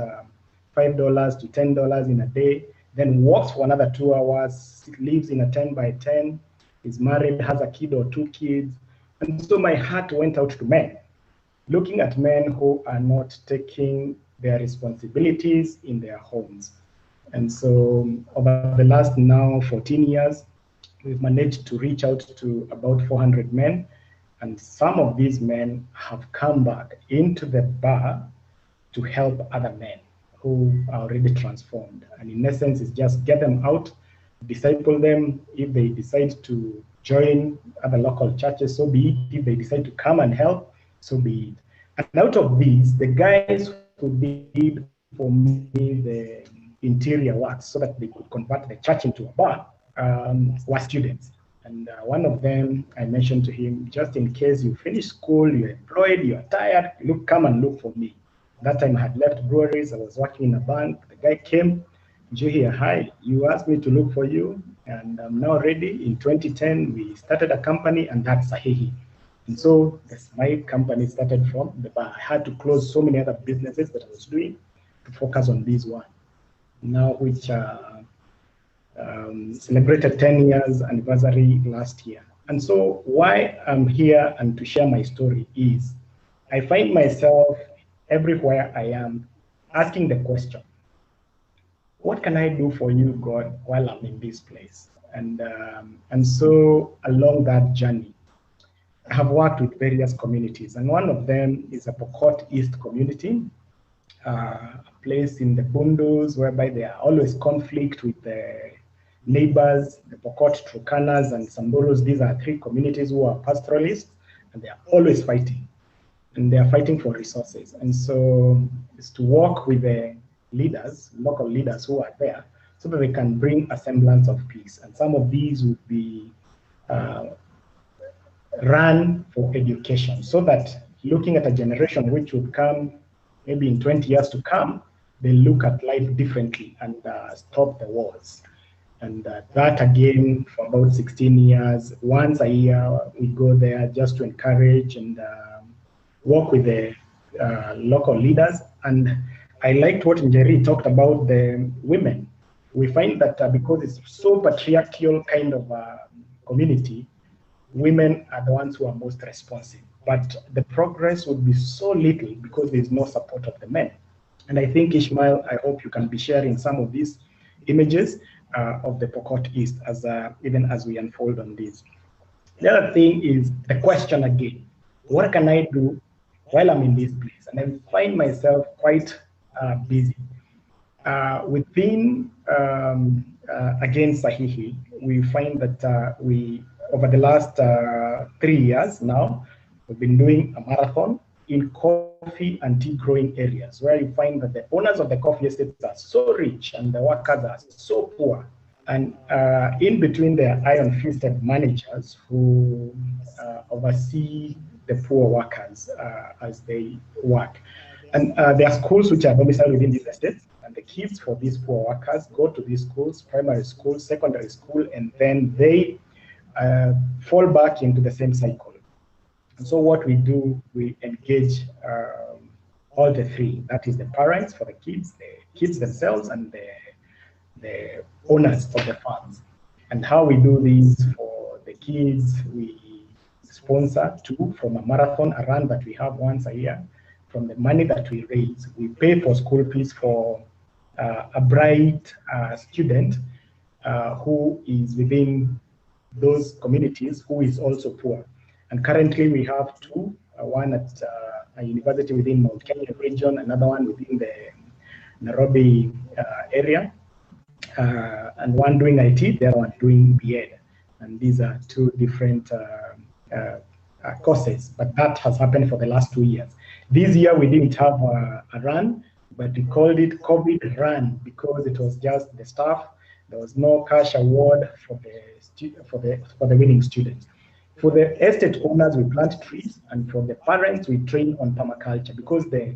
$5 to $10 in a day, then works for another 2 hours, lives in a 10 by 10, is married, has a kid or 2 kids. And so my heart went out to men, looking at men who are not taking their responsibilities in their homes. And so over the last now 14 years, we've managed to reach out to about 400 men. And some of these men have come back into the bar to help other men who are already transformed. And in essence, it's just get them out, disciple them. If they decide to join other local churches, so be it. If they decide to come and help, so be it. And out of these, the guys who did for me the interior work so that they could convert the church into a bar were students. And one of them, I mentioned to him, just in case you finish school, you're employed, you're tired, come and look for me. That time I had left breweries, I was working in a bank. The guy came, Juhia, hi, you asked me to look for you, and I'm now ready. In 2010, we started a company, and that's Sahihi. And so my company started from the bar. I had to close so many other businesses that I was doing to focus on this one. Now, which celebrated 10 years anniversary last year. And so why I'm here and to share my story is I find myself everywhere I am asking the question, what can I do for you, God, while I'm in this place? And so along that journey, I have worked with various communities, and one of them is a Pokot East community, a place in the Bundus whereby there are always conflict with the neighbors, the Pokot, Turkanas, and Samburus. These are 3 communities who are pastoralists, and they are always fighting. And they are fighting for resources. And so it's to work with the leaders, local leaders who are there, so that they can bring a semblance of peace. And some of these would be run for education, so that looking at a generation which would come maybe in 20 years to come, they look at life differently and stop the wars. And that again, for about 16 years, once a year, we go there just to encourage and work with the local leaders. And I liked what Njeri talked about the women. We find that because it's so patriarchal kind of community, women are the ones who are most responsive. But the progress would be so little because there's no support of the men. And I think, Ishmael, I hope you can be sharing some of these images of the Pokot East as even as we unfold on this. The other thing is the question again, what can I do while I'm in this place? And I find myself quite busy. Within, again, Sahihi, we find that we, over the last 3 years now, we've been doing a marathon in coffee and tea growing areas, where you find that the owners of the coffee estates are so rich and the workers are so poor. And in between, there are iron-fisted managers who oversee the poor workers as they work. And there are schools which are domiciled within these estates, and the kids for these poor workers go to these schools, primary school, secondary school, and then they fall back into the same cycle. And so what we do, we engage all the three. That is the parents for the kids themselves, and the owners of the farms. And how we do this for the kids, we sponsor from a marathon, a run that we have once a year. From the money that we raise, we pay for school fees for a bright student who is within those communities who is also poor. And currently we have two, one at a university within Mount Kenya region, another one within the Nairobi area, and one doing IT, the other one doing BEd. And these are two different courses, but that has happened for the last 2 years. This year we didn't have a run, but we called it COVID run because it was just the staff. There was no cash award for the winning students. For the estate owners, we plant trees, and for the parents, we train on permaculture because the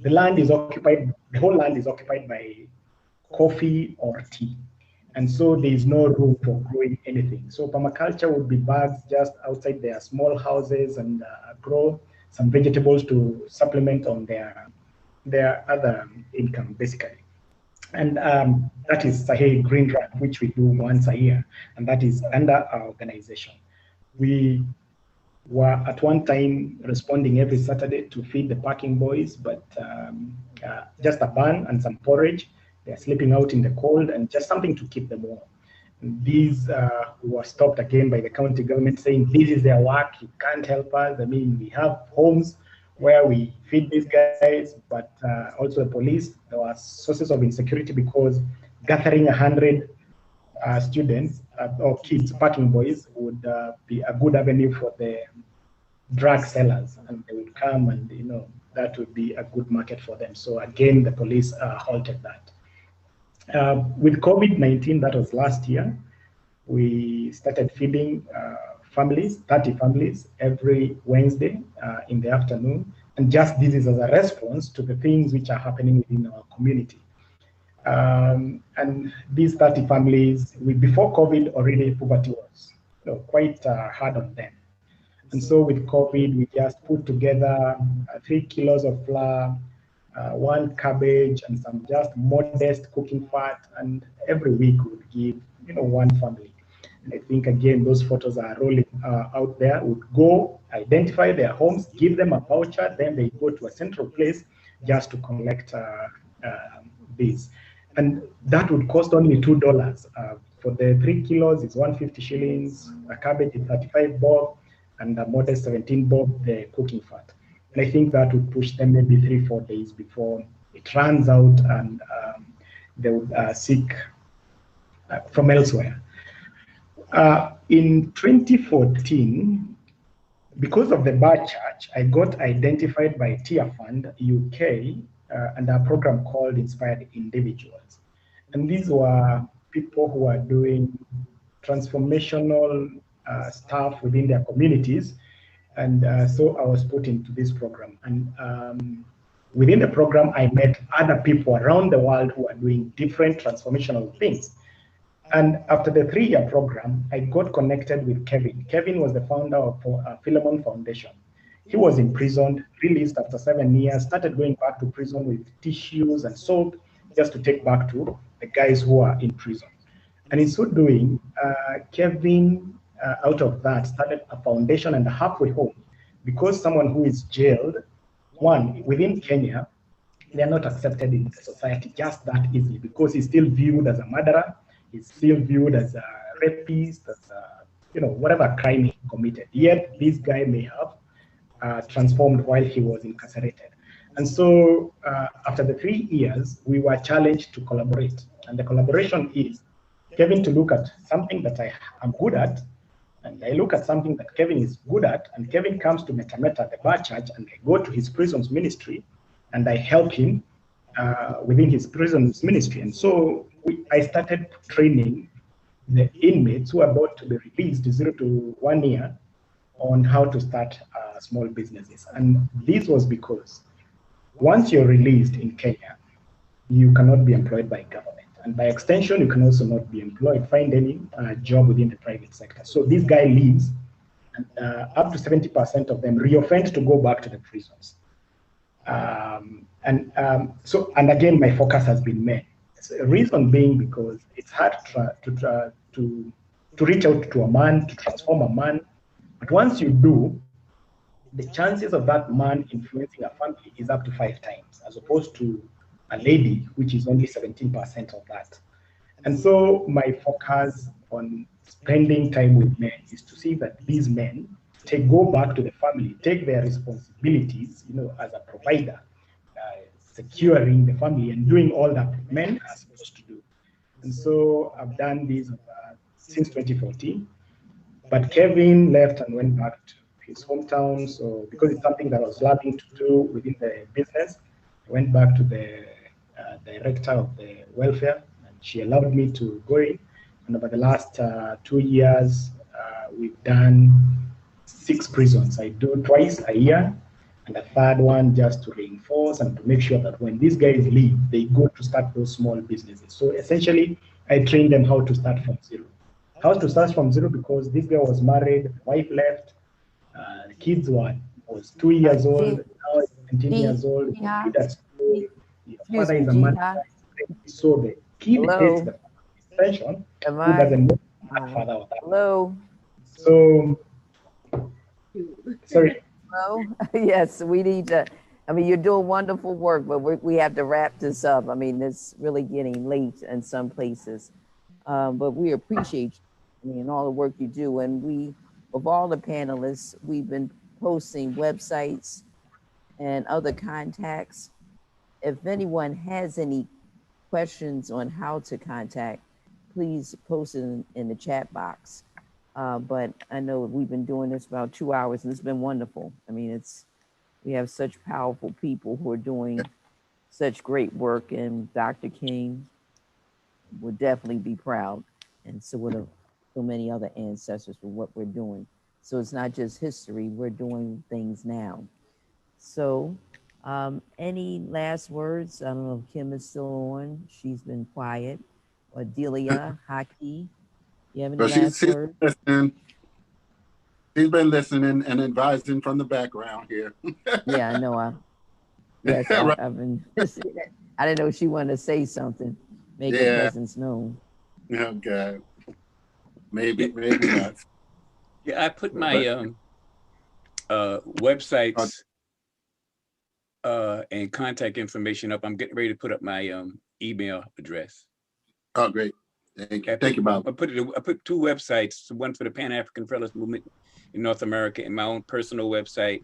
land is occupied, the whole land is occupied by coffee or tea. And so there is no room for growing anything. So permaculture would be bags just outside their small houses and grow some vegetables to supplement on their other income, basically. And that is Sahel Green Run, which we do once a year, and that is under our organization. We were at one time responding every Saturday to feed the parking boys, but just a bun and some porridge. They're sleeping out in the cold and just something to keep them warm. And these were stopped again by the county government saying, this is their work, you can't help us. I mean, we have homes where we feed these guys, but also the police. There were sources of insecurity because gathering 100 students or kids, parking boys, would be a good avenue for the drug sellers, and they would come, and that would be a good market for them. So again, the police halted that. With COVID-19, that was last year, we started feeding families, 30 families, every Wednesday in the afternoon. And just this is as a response to the things which are happening within our community. And these 30 families, before COVID, already poverty was quite hard on them. And so with COVID, we just put together 3 kilos of flour, 1 cabbage, and some just modest cooking fat. And every week we would give, one family. And I think, again, those photos are rolling out there. Would go identify their homes, give them a voucher, then they go to a central place just to collect these. And that would cost only $2. For the 3 kilos, it's 150 shillings, a cabbage is 35 bob, and a modest 17 bob, the cooking fat. And I think that would push them maybe 3-4 days before it runs out, and they would seek from elsewhere. In 2014, because of the bar charge, I got identified by Tia Fund UK and a program called Inspired Individuals. And these were people who are doing transformational stuff within their communities. And so I was put into this program. And within the program, I met other people around the world who are doing different transformational things. And after the 3-year program, I got connected with Kevin. Kevin was the founder of Philemon Foundation. He was imprisoned, released after 7 years, started going back to prison with tissues and soap just to take back to the guys who are in prison. And in so doing, Kevin, out of that, started a foundation and a halfway home, because someone who is jailed, one, within Kenya, they are not accepted in the society just that easily, because he's still viewed as a murderer, he's still viewed as a rapist, as a, whatever crime he committed. Yet this guy may have transformed while he was incarcerated. And so after the 3 years, we were challenged to collaborate. And the collaboration is Kevin to look at something that I am good at, And I look at something that Kevin is good at, and Kevin comes to Metameta at the bar church, and I go to his prisons ministry, and I help him within his prisons ministry. And so I started training the inmates who are about to be released 0 to 1 year on how to start small businesses. And this was because once you're released in Kenya, you cannot be employed by government. And by extension, you can also not be employed, find any job within the private sector. So this guy leaves, and up to 70% of them reoffend to go back to the prisons. And again, my focus has been men. The reason being because it's hard to reach out to a man, to transform a man. But once you do, the chances of that man influencing a family is up to 5 times, as opposed to a lady, which is only 17% of that. And so my focus on spending time with men is to see that these men go back to the family, take their responsibilities, as a provider, securing the family and doing all that men are supposed to do. And so I've done this since 2014. But Kevin left and went back to his hometown. So because it's something that I was loving to do within the business, I went back to the director of the welfare, and she allowed me to go in. And over the last 2 years, we've done 6 prisons. I do twice a year, and a third one just to reinforce and to make sure that when these guys leave, they go to start those small businesses. So essentially, I train them how to start from zero. How to start from zero, because this guy was married, wife left, the kids was 2 years old, now it's 17 years old, kid at school, father is a man. So the kid takes the extension, who doesn't know that father or that. Hello. So, sorry. Hello. Yes, we need to. I mean, you're doing wonderful work, but we have to wrap this up. I mean, it's really getting late in some places, but we appreciate you, I mean, all the work you do. And we, of all the panelists, we've been posting websites and other contacts. If anyone has any questions on how to contact, please post it in the chat box. But I know we've been doing this for about 2 hours, and it's been wonderful. I mean, we have such powerful people who are doing such great work, and Dr. King would definitely be proud, and so would so many other ancestors for what we're doing. So it's not just history, we're doing things now. So any last words? I don't know if Kim is still on. She's been quiet. Or Delia, Haki, you have any last words? She's been listening and advising from the background here. Yeah, I know. Yes, Right. I've been listening. I didn't know she wanted to say something. Make her presence known. Oh, God. Maybe not. Yeah, I put my websites and contact information up. I'm getting ready to put up my email address. Oh, great. Thank you, Bob. I put 2 websites, one for the Pan-African Fellows Movement in North America and my own personal website.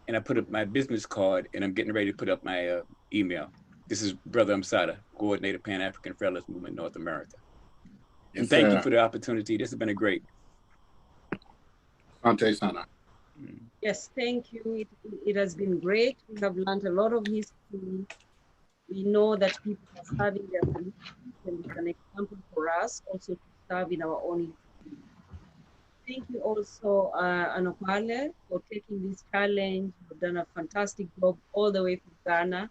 And I put up my business card, and I'm getting ready to put up my email. This is Brother Amsada, Coordinator, Pan-African Fellows Movement, North America. And Yes, thank you for the opportunity. This has been a great. Yes, thank you. It has been great. We have learned a lot of history. We know that people are serving their communities, and it's an example for us also to serve in our own history. Thank you also, Anopale, for taking this challenge. You've done a fantastic job all the way from Ghana.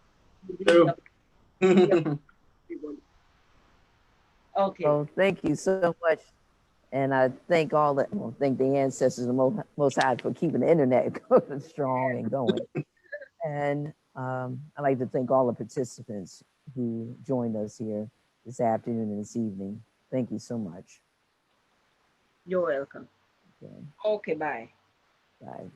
Okay. Oh, thank you so much. And I thank thank the ancestors, the Most High, for keeping the internet going strong and going. And I'd like to thank all the participants who joined us here this afternoon and this evening. Thank you so much. You're welcome. Okay. Okay, bye. Bye.